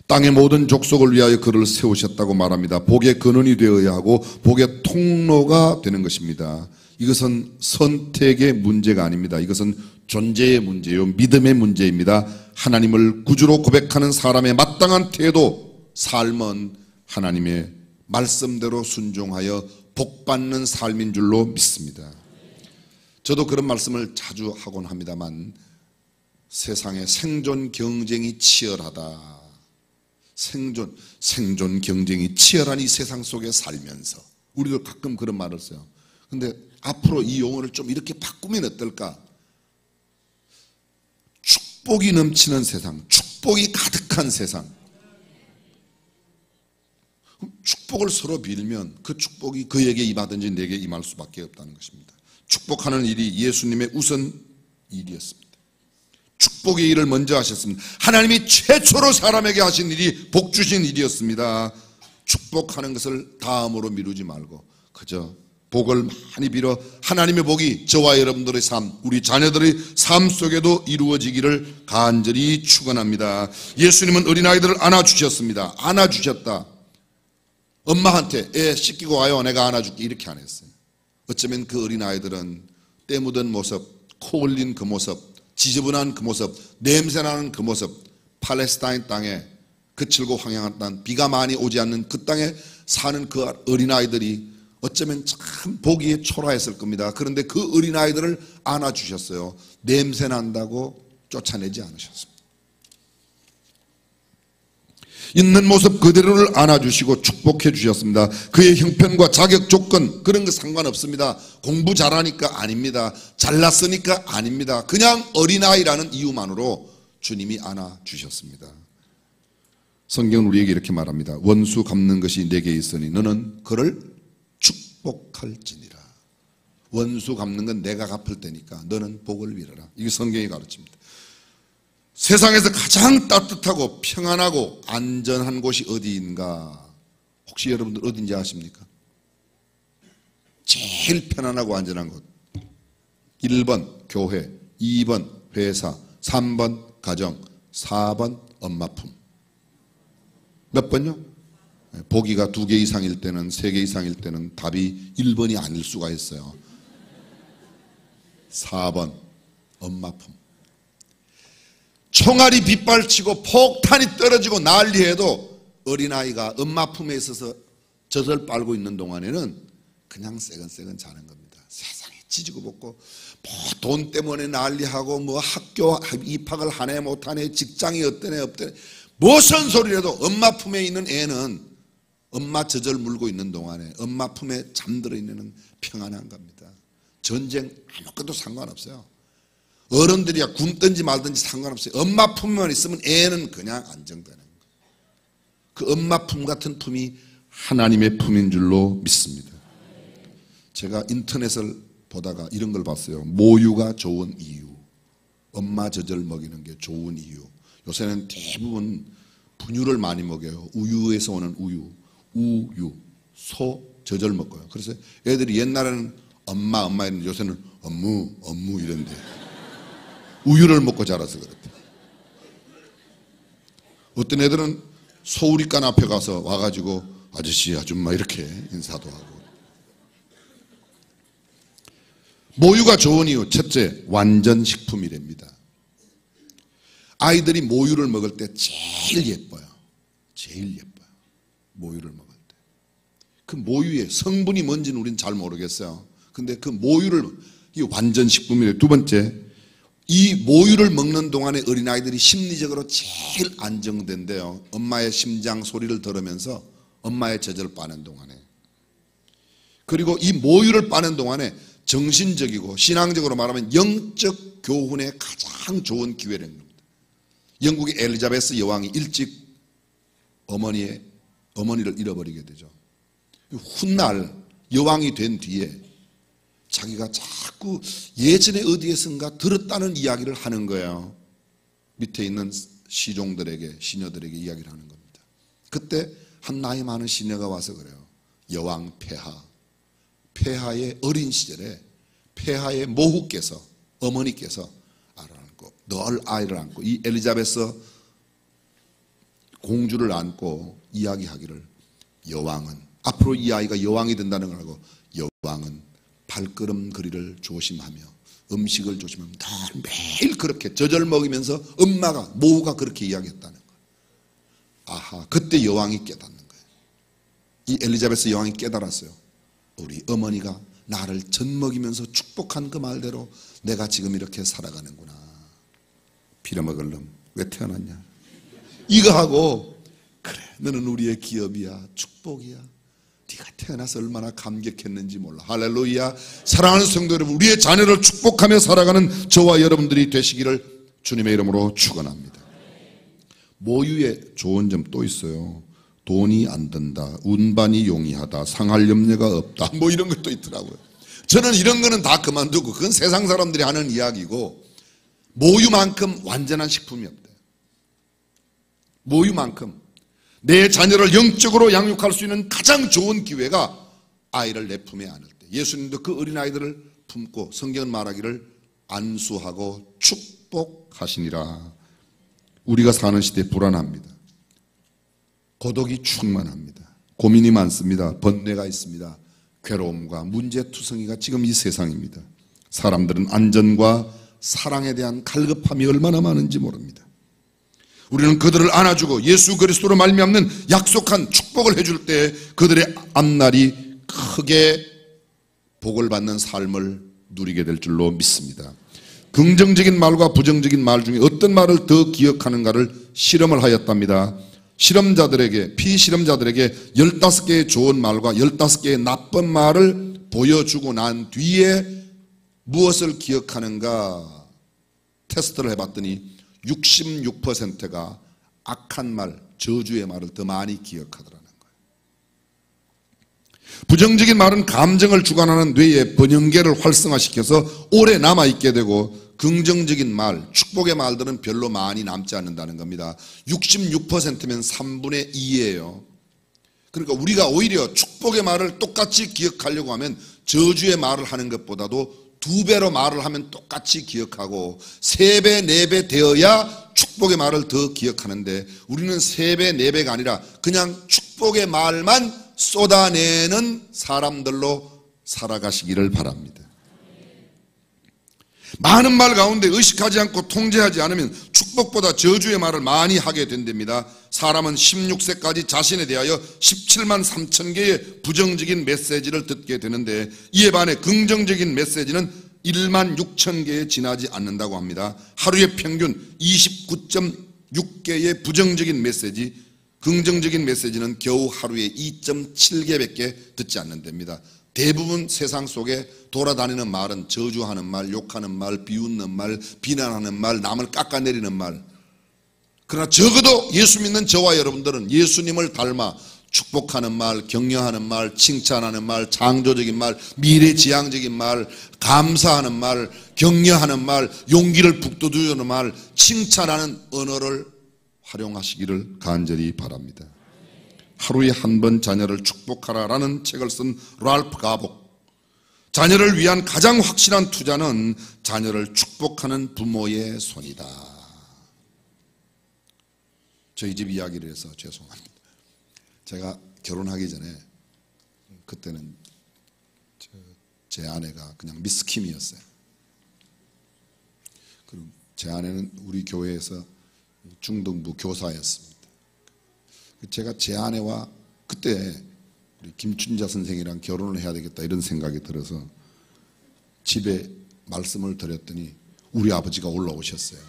땅의 모든 족속을 위하여 그를 세우셨다고 말합니다. 복의 근원이 되어야 하고 복의 통로가 되는 것입니다. 이것은 선택의 문제가 아닙니다. 이것은 존재의 문제요, 믿음의 문제입니다. 하나님을 구주로 고백하는 사람의 마땅한 태도, 삶은 하나님의 말씀대로 순종하여 복받는 삶인 줄로 믿습니다. 저도 그런 말씀을 자주 하곤 합니다만, 세상에 생존 경쟁이 치열하다, 생존 경쟁이 치열한 이 세상 속에 살면서 우리도 가끔 그런 말을 써요. 근데 앞으로 이 용어를 좀 이렇게 바꾸면 어떨까? 축복이 넘치는 세상, 축복이 가득한 세상. 축복을 서로 빌면 그 축복이 그에게 임하든지 내게 임할 수밖에 없다는 것입니다. 축복하는 일이 예수님의 우선 일이었습니다. 축복의 일을 먼저 하셨습니다. 하나님이 최초로 사람에게 하신 일이 복 주신 일이었습니다. 축복하는 것을 다음으로 미루지 말고 그저 복을 많이 빌어 하나님의 복이 저와 여러분들의 삶, 우리 자녀들의 삶 속에도 이루어지기를 간절히 축원합니다. 예수님은 어린아이들을 안아주셨습니다. 안아주셨다. 엄마한테 애 씻기고 와요, 내가 안아줄게, 이렇게 안 했어요. 어쩌면 그 어린아이들은 때 묻은 모습, 코 올린 그 모습, 지저분한 그 모습, 냄새나는 그 모습, 팔레스타인 땅에 거칠고 황량한 땅, 비가 많이 오지 않는 그 땅에 사는 그 어린아이들이 어쩌면 참 보기에 초라했을 겁니다. 그런데 그 어린아이들을 안아주셨어요. 냄새난다고 쫓아내지 않으셨습니다. 있는 모습 그대로를 안아주시고 축복해 주셨습니다. 그의 형편과 자격 조건 그런 거 상관없습니다. 공부 잘하니까 아닙니다. 잘났으니까 아닙니다. 그냥 어린아이라는 이유만으로 주님이 안아주셨습니다. 성경은 우리에게 이렇게 말합니다. 원수 갚는 것이 내게 있으니 너는 그를 축복할지니라. 원수 갚는 건 내가 갚을 테니까 너는 복을 빌어라. 이게 성경이 가르칩니다. 세상에서 가장 따뜻하고 평안하고 안전한 곳이 어디인가? 혹시 여러분들 어딘지 아십니까? 제일 편안하고 안전한 곳. 1번 교회, 2번 회사, 3번 가정, 4번 엄마 품. 몇 번요? 보기가 2개 이상일 때는, 3개 이상일 때는 답이 1번이 아닐 수가 있어요. 4번 엄마 품. 총알이 빗발치고 폭탄이 떨어지고 난리해도 어린아이가 엄마 품에 있어서 젖을 빨고 있는 동안에는 그냥 새근새근 자는 겁니다. 세상에 지지고 볶고 뭐 돈 때문에 난리하고 뭐 학교 입학을 하네 못하네 직장이 어떠네 없더네 무슨 소리라도 엄마 품에 있는 애는 엄마 젖을 물고 있는 동안에 엄마 품에 잠들어 있는 애는 평안한 겁니다. 전쟁 아무것도 상관없어요. 어른들이야 굶든지 말든지 상관없어요. 엄마 품만 있으면 애는 그냥 안정되는 거예요. 그 엄마 품 같은 품이 하나님의 품인 줄로 믿습니다. 제가 인터넷을 보다가 이런 걸 봤어요. 모유가 좋은 이유, 엄마 젖을 먹이는 게 좋은 이유. 요새는 대부분 분유를 많이 먹여요. 우유에서 오는 우유, 소 젖을 먹어요. 그래서 애들이 옛날에는 엄마 이랬는데 요새는 엄무 이런데 우유를 먹고 자라서 그랬대. 어떤 애들은 소우리간 앞에 가서 와가지고 아저씨 아줌마 이렇게 인사도 하고. 모유가 좋은 이유 첫째 완전 식품이랍니다. 아이들이 모유를 먹을 때 제일 예뻐요. 제일 예뻐요. 모유를 먹을 때. 그 모유의 성분이 뭔지는 우리는 잘 모르겠어요. 근데 그 모유를 이 완전 식품이래요. 두 번째 이 모유를 먹는 동안에 어린아이들이 심리적으로 제일 안정된대요. 엄마의 심장 소리를 들으면서 엄마의 젖을 빠는 동안에. 그리고 이 모유를 빠는 동안에 정신적이고 신앙적으로 말하면 영적 교훈에 가장 좋은 기회라는 겁니다. 영국의 엘리자베스 여왕이 일찍 어머니를 잃어버리게 되죠. 훗날 여왕이 된 뒤에 자기가 자꾸 예전에 어디에선가 들었다는 이야기를 하는 거예요. 밑에 있는 시종들에게 시녀들에게 이야기를 하는 겁니다. 그때 한 나이 많은 시녀가 와서 그래요. 여왕 폐하의 어린 시절에 폐하의 모후께서 어머니께서 알을 안고 늘 아이를 안고 이 엘리자베스 공주를 안고 이야기하기를 여왕은 앞으로 이 아이가 여왕이 된다는 걸 알고 여왕은 발걸음거리를 조심하며 음식을 조심하며 매일 그렇게 젖을 먹이면서 엄마가 모후가 그렇게 이야기했다는 거예요. 아하, 그때 여왕이 깨닫는 거예요. 이 엘리자베스 여왕이 깨달았어요. 우리 어머니가 나를 젖 먹이면서 축복한 그 말대로 내가 지금 이렇게 살아가는구나. 빌어먹을 놈 왜 태어났냐. 이거 하고 그래 너는 우리의 기업이야 축복이야. 네가 태어나서 얼마나 감격했는지 몰라. 할렐루야. 사랑하는 성도 여러분, 우리의 자녀를 축복하며 살아가는 저와 여러분들이 되시기를 주님의 이름으로 축원합니다. 모유에 좋은 점 또 있어요. 돈이 안 든다, 운반이 용이하다, 상할 염려가 없다, 뭐 이런 것도 있더라고요. 저는 이런 거는 다 그만두고 그건 세상 사람들이 하는 이야기고 모유만큼 완전한 식품이 없대요. 모유만큼 내 자녀를 영적으로 양육할 수 있는 가장 좋은 기회가 아이를 내 품에 안을 때. 예수님도 그 어린아이들을 품고 성경은 말하기를 안수하고 축복하시니라. 우리가 사는 시대에 불안합니다. 고독이 충만합니다. 고민이 많습니다. 번뇌가 있습니다. 괴로움과 문제투성이가 지금 이 세상입니다. 사람들은 안전과 사랑에 대한 갈급함이 얼마나 많은지 모릅니다. 우리는 그들을 안아주고 예수 그리스도로 말미암는 약속한 축복을 해줄 때 그들의 앞날이 크게 복을 받는 삶을 누리게 될 줄로 믿습니다. 긍정적인 말과 부정적인 말 중에 어떤 말을 더 기억하는가를 실험을 하였답니다. 실험자들에게, 피실험자들에게 15개의 좋은 말과 15개의 나쁜 말을 보여주고 난 뒤에 무엇을 기억하는가 테스트를 해봤더니 66%가 악한 말, 저주의 말을 더 많이 기억하더라는 거예요. 부정적인 말은 감정을 주관하는 뇌의 번영계를 활성화시켜서 오래 남아있게 되고 긍정적인 말, 축복의 말들은 별로 많이 남지 않는다는 겁니다. 66%면 3분의 2예요. 그러니까 우리가 오히려 축복의 말을 똑같이 기억하려고 하면 저주의 말을 하는 것보다도 2배로 말을 하면 똑같이 기억하고 3배, 4배 되어야 축복의 말을 더 기억하는데 우리는 3배, 4배가 아니라 그냥 축복의 말만 쏟아내는 사람들로 살아가시기를 바랍니다. 많은 말 가운데 의식하지 않고 통제하지 않으면 축복보다 저주의 말을 많이 하게 된답니다. 사람은 16세까지 자신에 대하여 17만 3천 개의 부정적인 메시지를 듣게 되는데 이에 반해 긍정적인 메시지는 1만 6천 개에 지나지 않는다고 합니다. 하루에 평균 29.6개의 부정적인 메시지, 긍정적인 메시지는 겨우 하루에 2.7개밖에 듣지 않는답니다. 대부분 세상 속에 돌아다니는 말은 저주하는 말, 욕하는 말, 비웃는 말, 비난하는 말, 남을 깎아내리는 말. 그러나 적어도 예수 믿는 저와 여러분들은 예수님을 닮아 축복하는 말, 격려하는 말, 칭찬하는 말, 창조적인 말, 미래지향적인 말, 감사하는 말, 격려하는 말, 용기를 북돋우는 말, 칭찬하는 언어를 활용하시기를 간절히 바랍니다. 하루에 한 번 자녀를 축복하라라는 책을 쓴 랄프 가복. 자녀를 위한 가장 확실한 투자는 자녀를 축복하는 부모의 손이다. 저희 집 이야기를 해서 죄송합니다. 제가 결혼하기 전에 그때는 제 아내가 그냥 미스 킴이었어요. 그리고 제 아내는 우리 교회에서 중등부 교사였습니다. 제가 제 아내와 그때 우리 김춘자 선생이랑 결혼을 해야 되겠다 이런 생각이 들어서 집에 말씀을 드렸더니 우리 아버지가 올라오셨어요.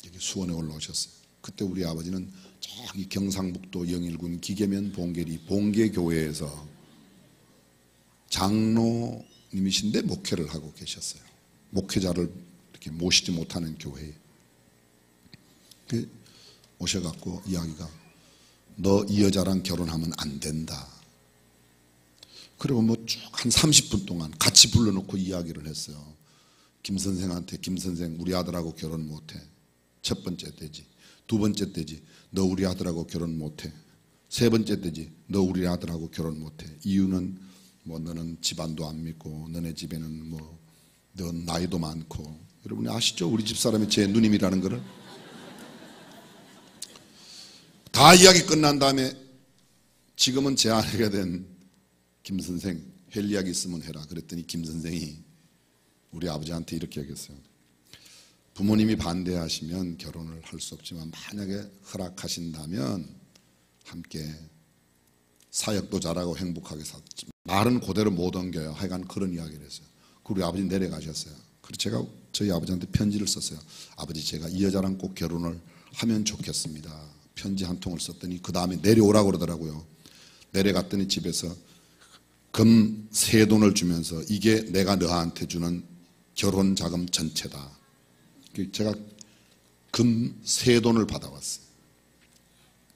여기 수원에 올라오셨어요. 그때 우리 아버지는 저기 경상북도 영일군 기계면 봉계리 봉계교회에서 장로님이신데 목회를 하고 계셨어요. 목회자를 이렇게 모시지 못하는 교회에 오셔갖고 이야기가 너 이 여자랑 결혼하면 안 된다. 그리고 뭐 쭉 한 30분 동안 같이 불러놓고 이야기를 했어요. 김 선생한테 김 선생 우리 아들하고 결혼 못해. 첫 번째 때지. 두 번째 때지. 너 우리 아들하고 결혼 못해. 세 번째 때지. 너 우리 아들하고 결혼 못해. 이유는 뭐 너는 집안도 안 믿고 너네 집에는 뭐 넌 나이도 많고. 여러분이 아시죠? 우리 집사람이 제 누님이라는 거를. 다 이야기 끝난 다음에 지금은 제 아내가 된 김 선생 할 이야기 있으면 해라. 그랬더니 김 선생이 우리 아버지한테 이렇게 얘기했어요. 부모님이 반대하시면 결혼을 할 수 없지만 만약에 허락하신다면 함께 사역도 잘하고 행복하게 살지. 말은 그대로 못 옮겨요. 하여간 그런 이야기를 했어요. 그리고 우리 아버지 내려가셨어요. 그래서 제가 저희 아버지한테 편지를 썼어요. 아버지 제가 이 여자랑 꼭 결혼을 하면 좋겠습니다. 편지 한 통을 썼더니 그 다음에 내려오라고 그러더라고요. 내려갔더니 집에서 금 세 돈을 주면서 이게 내가 너한테 주는 결혼 자금 전체다. 제가 금 세 돈을 받아왔어요.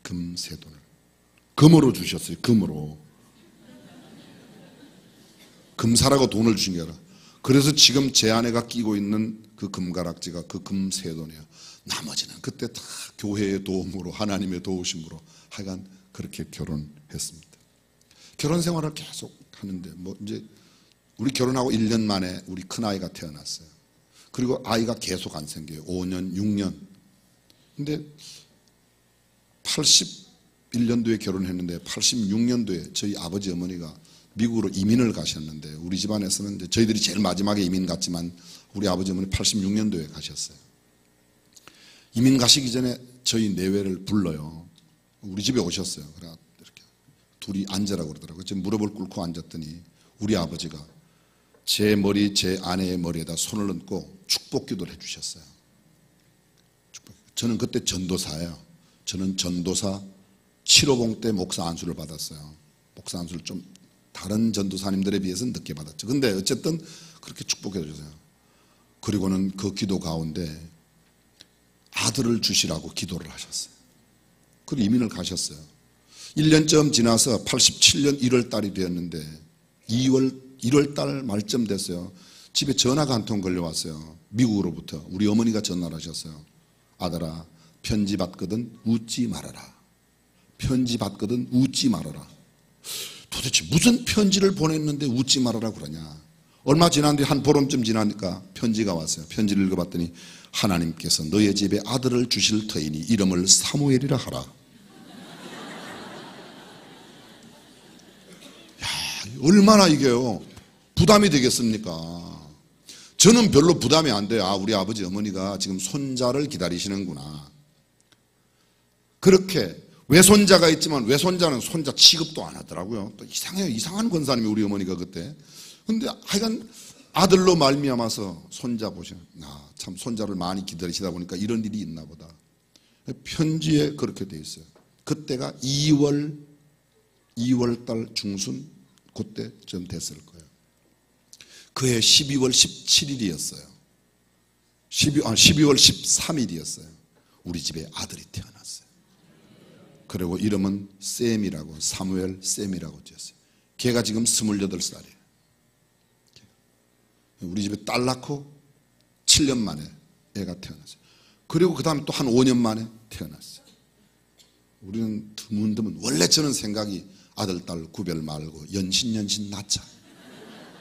금 세 돈을. 금으로 주셨어요. 금으로. 금사라고 돈을 주신 게 아니라. 그래서 지금 제 아내가 끼고 있는 그 금가락지가 그 금 세 돈이에요. 나머지는 그때 다 교회의 도움으로 하나님의 도우심으로 하여간 그렇게 결혼했습니다. 결혼 생활을 계속 하는데 뭐 이제 우리 결혼하고 1년 만에 우리 큰아이가 태어났어요. 그리고 아이가 계속 안 생겨요. 5년, 6년. 근데 81년도에 결혼했는데 86년도에 저희 아버지 어머니가 미국으로 이민을 가셨는데 우리 집안에서는 이제 저희들이 제일 마지막에 이민 갔지만 우리 아버지 어머니 86년도에 가셨어요. 이민 가시기 전에 저희 내외를 불러요. 우리 집에 오셨어요. 그래 이렇게 둘이 앉으라고 그러더라고요. 제가 무릎을 꿇고 앉았더니 우리 아버지가 제 머리, 제 아내의 머리에다 손을 얹고 축복 기도를 해주셨어요. 저는 그때 전도사예요. 저는 전도사 7호봉 때 목사 안수를 받았어요. 목사 안수를 좀 다른 전도사님들에 비해서는 늦게 받았죠. 근데 어쨌든 그렇게 축복해 주셨어요. 그리고는 그 기도 가운데 아들을 주시라고 기도를 하셨어요. 그리고 이민을 가셨어요. 1년쯤 지나서 87년 1월 달이 되었는데 1월 달 말쯤 됐어요. 집에 전화가 한 통 걸려왔어요. 미국으로부터 우리 어머니가 전화를 하셨어요. 아들아 편지 받거든 웃지 말아라. 편지 받거든 웃지 말아라. 도대체 무슨 편지를 보냈는데 웃지 말아라 그러냐. 얼마 지났는데 한 보름쯤 지나니까 편지가 왔어요. 편지를 읽어봤더니 하나님께서 너의 집에 아들을 주실 터이니 이름을 사무엘이라 하라. 야, 얼마나 이게요 부담이 되겠습니까? 저는 별로 부담이 안 돼요. 아, 우리 아버지 어머니가 지금 손자를 기다리시는구나. 그렇게 외손자가 있지만 외손자는 손자 취급도 안 하더라고요. 또 이상해요. 이상한 권사님이 우리 어머니가 그때. 근데 하여간 아들로 말미암아서 손자 보시는, 참 손자를 많이 기다리시다 보니까 이런 일이 있나 보다. 편지에 그렇게 돼 있어요. 그때가 2월 달 중순 그때쯤 됐을 거예요. 그해 12월 17일이었어요. 12월 13일이었어요. 우리 집에 아들이 태어났어요. 그리고 이름은 샘이라고, 사무엘 샘이라고 지었어요. 걔가 지금 28살이에요. 우리 집에 딸 낳고 7년 만에 애가 태어났어요. 그리고 그 다음에 또 한 5년 만에 태어났어요. 우리는 드문드문, 원래 저는 생각이 아들, 딸 구별 말고 연신 낳자.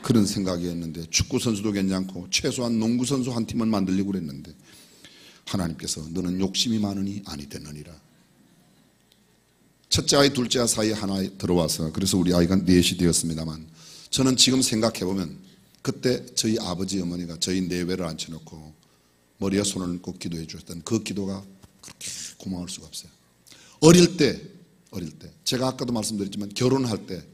그런 생각이었는데 축구선수도 괜찮고 최소한 농구선수 한 팀은 만들려고 그랬는데 하나님께서 너는 욕심이 많으니 아니 되느니라. 첫째 아이, 둘째 아이 사이에 하나 들어와서 그래서 우리 아이가 넷이 되었습니다만 저는 지금 생각해보면 그때 저희 아버지 어머니가 저희 내외를 앉혀놓고 머리에 손을 얹고 기도해 주셨던 그 기도가 그렇게 고마울 수가 없어요. 어릴 때 제가 아까도 말씀드렸지만 결혼할 때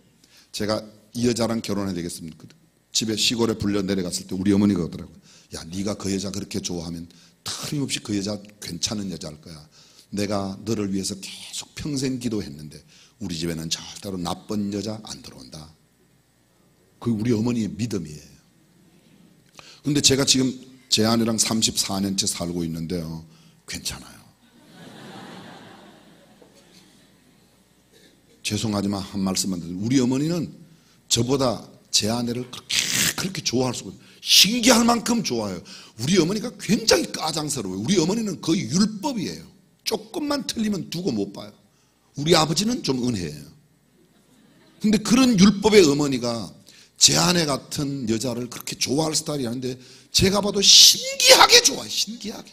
제가 이 여자랑 결혼해야 되겠습니까? 집에 시골에 불려 내려갔을 때 우리 어머니가 그러더라고요. 야, 네가 그 여자 그렇게 좋아하면 틀림없이 그 여자 괜찮은 여자일 거야. 내가 너를 위해서 계속 평생 기도했는데 우리 집에는 절대로 나쁜 여자 안 들어온다. 그게 우리 어머니의 믿음이에요. 근데 제가 지금 제 아내랑 34년째 살고 있는데요. 괜찮아요. 죄송하지만 한 말씀만 드리면 우리 어머니는 저보다 제 아내를 그렇게 좋아할 수가 없어요. 신기할 만큼 좋아해요. 우리 어머니가 굉장히 까장스러워요. 우리 어머니는 거의 율법이에요. 조금만 틀리면 두고 못 봐요. 우리 아버지는 좀 은혜예요. 근데 그런 율법의 어머니가 제 아내 같은 여자를 그렇게 좋아할 스타일이 아닌데 제가 봐도 신기하게 좋아해요. 신기하게.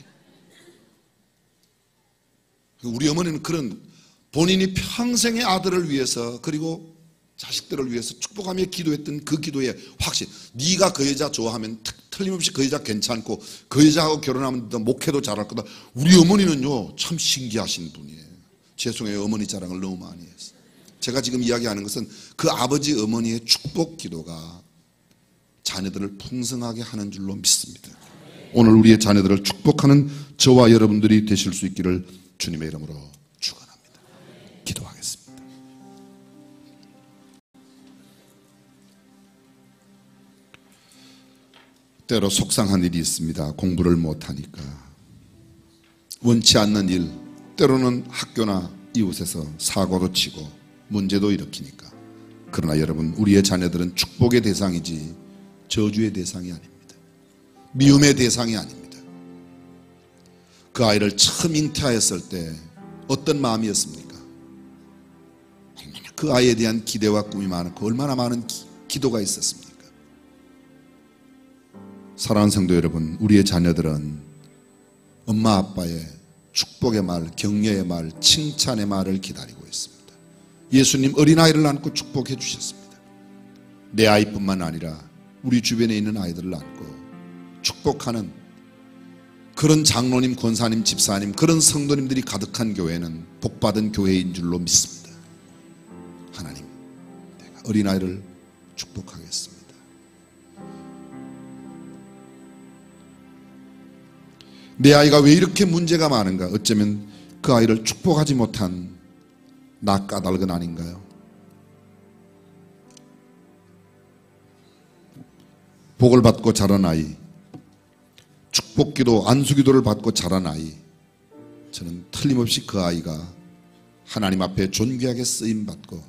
우리 어머니는 그런 본인이 평생의 아들을 위해서 그리고 자식들을 위해서 축복하며 기도했던 그 기도에 확신. 네가 그 여자 좋아하면 틀림없이 그 여자 괜찮고 그 여자하고 결혼하면 너 목회도 잘할 거다. 우리 어머니는요 참 신기하신 분이에요. 죄송해요. 어머니 자랑을 너무 많이 했어요. 제가 지금 이야기하는 것은 그 아버지 어머니의 축복 기도가 자녀들을 풍성하게 하는 줄로 믿습니다. 오늘 우리의 자녀들을 축복하는 저와 여러분들이 되실 수 있기를 주님의 이름으로 축원합니다. 기도하겠습니다. 때로 속상한 일이 있습니다. 공부를 못하니까. 원치 않는 일, 때로는 학교나 이웃에서 사고도 치고 문제도 일으키니까. 그러나 여러분, 우리의 자녀들은 축복의 대상이지 저주의 대상이 아닙니다. 미움의 대상이 아닙니다. 그 아이를 처음 잉태하였을 때 어떤 마음이었습니까? 얼마나 그 아이에 대한 기대와 꿈이 많고 얼마나 많은 기도가 있었습니까? 사랑하는 성도 여러분, 우리의 자녀들은 엄마 아빠의 축복의 말, 격려의 말, 칭찬의 말을 기다리고 있습니다. 예수님 어린아이를 안고 축복해 주셨습니다. 내 아이뿐만 아니라 우리 주변에 있는 아이들을 안고 축복하는 그런 장로님, 권사님, 집사님, 그런 성도님들이 가득한 교회는 복받은 교회인 줄로 믿습니다. 하나님, 내가 어린아이를 축복하겠습니다. 내 아이가 왜 이렇게 문제가 많은가? 어쩌면 그 아이를 축복하지 못한 나 까닭은 아닌가요? 복을 받고 자란 아이, 축복기도, 안수기도를 받고 자란 아이, 저는 틀림없이 그 아이가 하나님 앞에 존귀하게 쓰임받고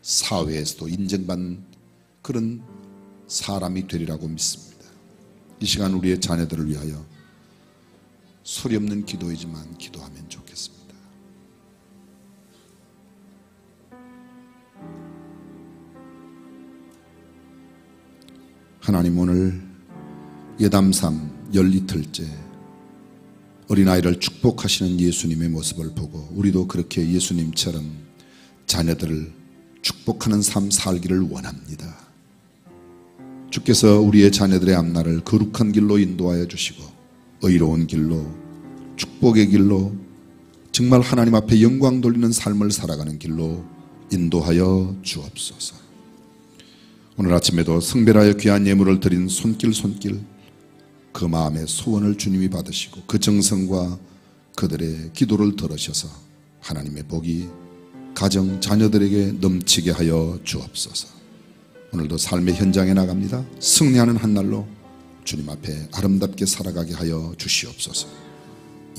사회에서도 인정받는 그런 사람이 되리라고 믿습니다. 이 시간 우리의 자녀들을 위하여 소리 없는 기도이지만 기도하면 좋겠습니다. 하나님, 오늘 예담삼 열이틀째 어린아이를 축복하시는 예수님의 모습을 보고 우리도 그렇게 예수님처럼 자녀들을 축복하는 삶 살기를 원합니다. 주께서 우리의 자녀들의 앞날을 거룩한 길로 인도하여 주시고 의로운 길로, 축복의 길로, 정말 하나님 앞에 영광 돌리는 삶을 살아가는 길로 인도하여 주옵소서. 오늘 아침에도 성별하여 귀한 예물을 드린 손길 그 마음의 소원을 주님이 받으시고 그 정성과 그들의 기도를 들으셔서 하나님의 복이 가정, 자녀들에게 넘치게 하여 주옵소서. 오늘도 삶의 현장에 나갑니다. 승리하는 한 날로 주님 앞에 아름답게 살아가게 하여 주시옵소서.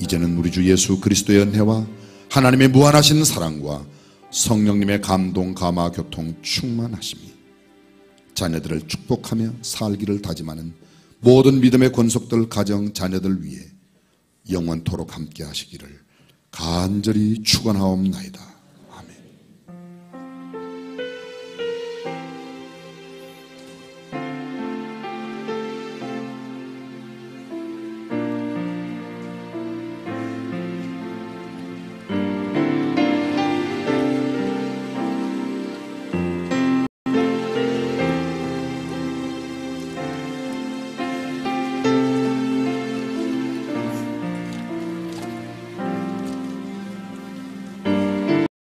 이제는 우리 주 예수 그리스도의 은혜와 하나님의 무한하신 사랑과 성령님의 감동, 감화, 교통, 충만하심이 자녀들을 축복하며 살기를 다짐하는 모든 믿음의 권속들, 가정, 자녀들 위해 영원토록 함께 하시기를 간절히 축원하옵나이다.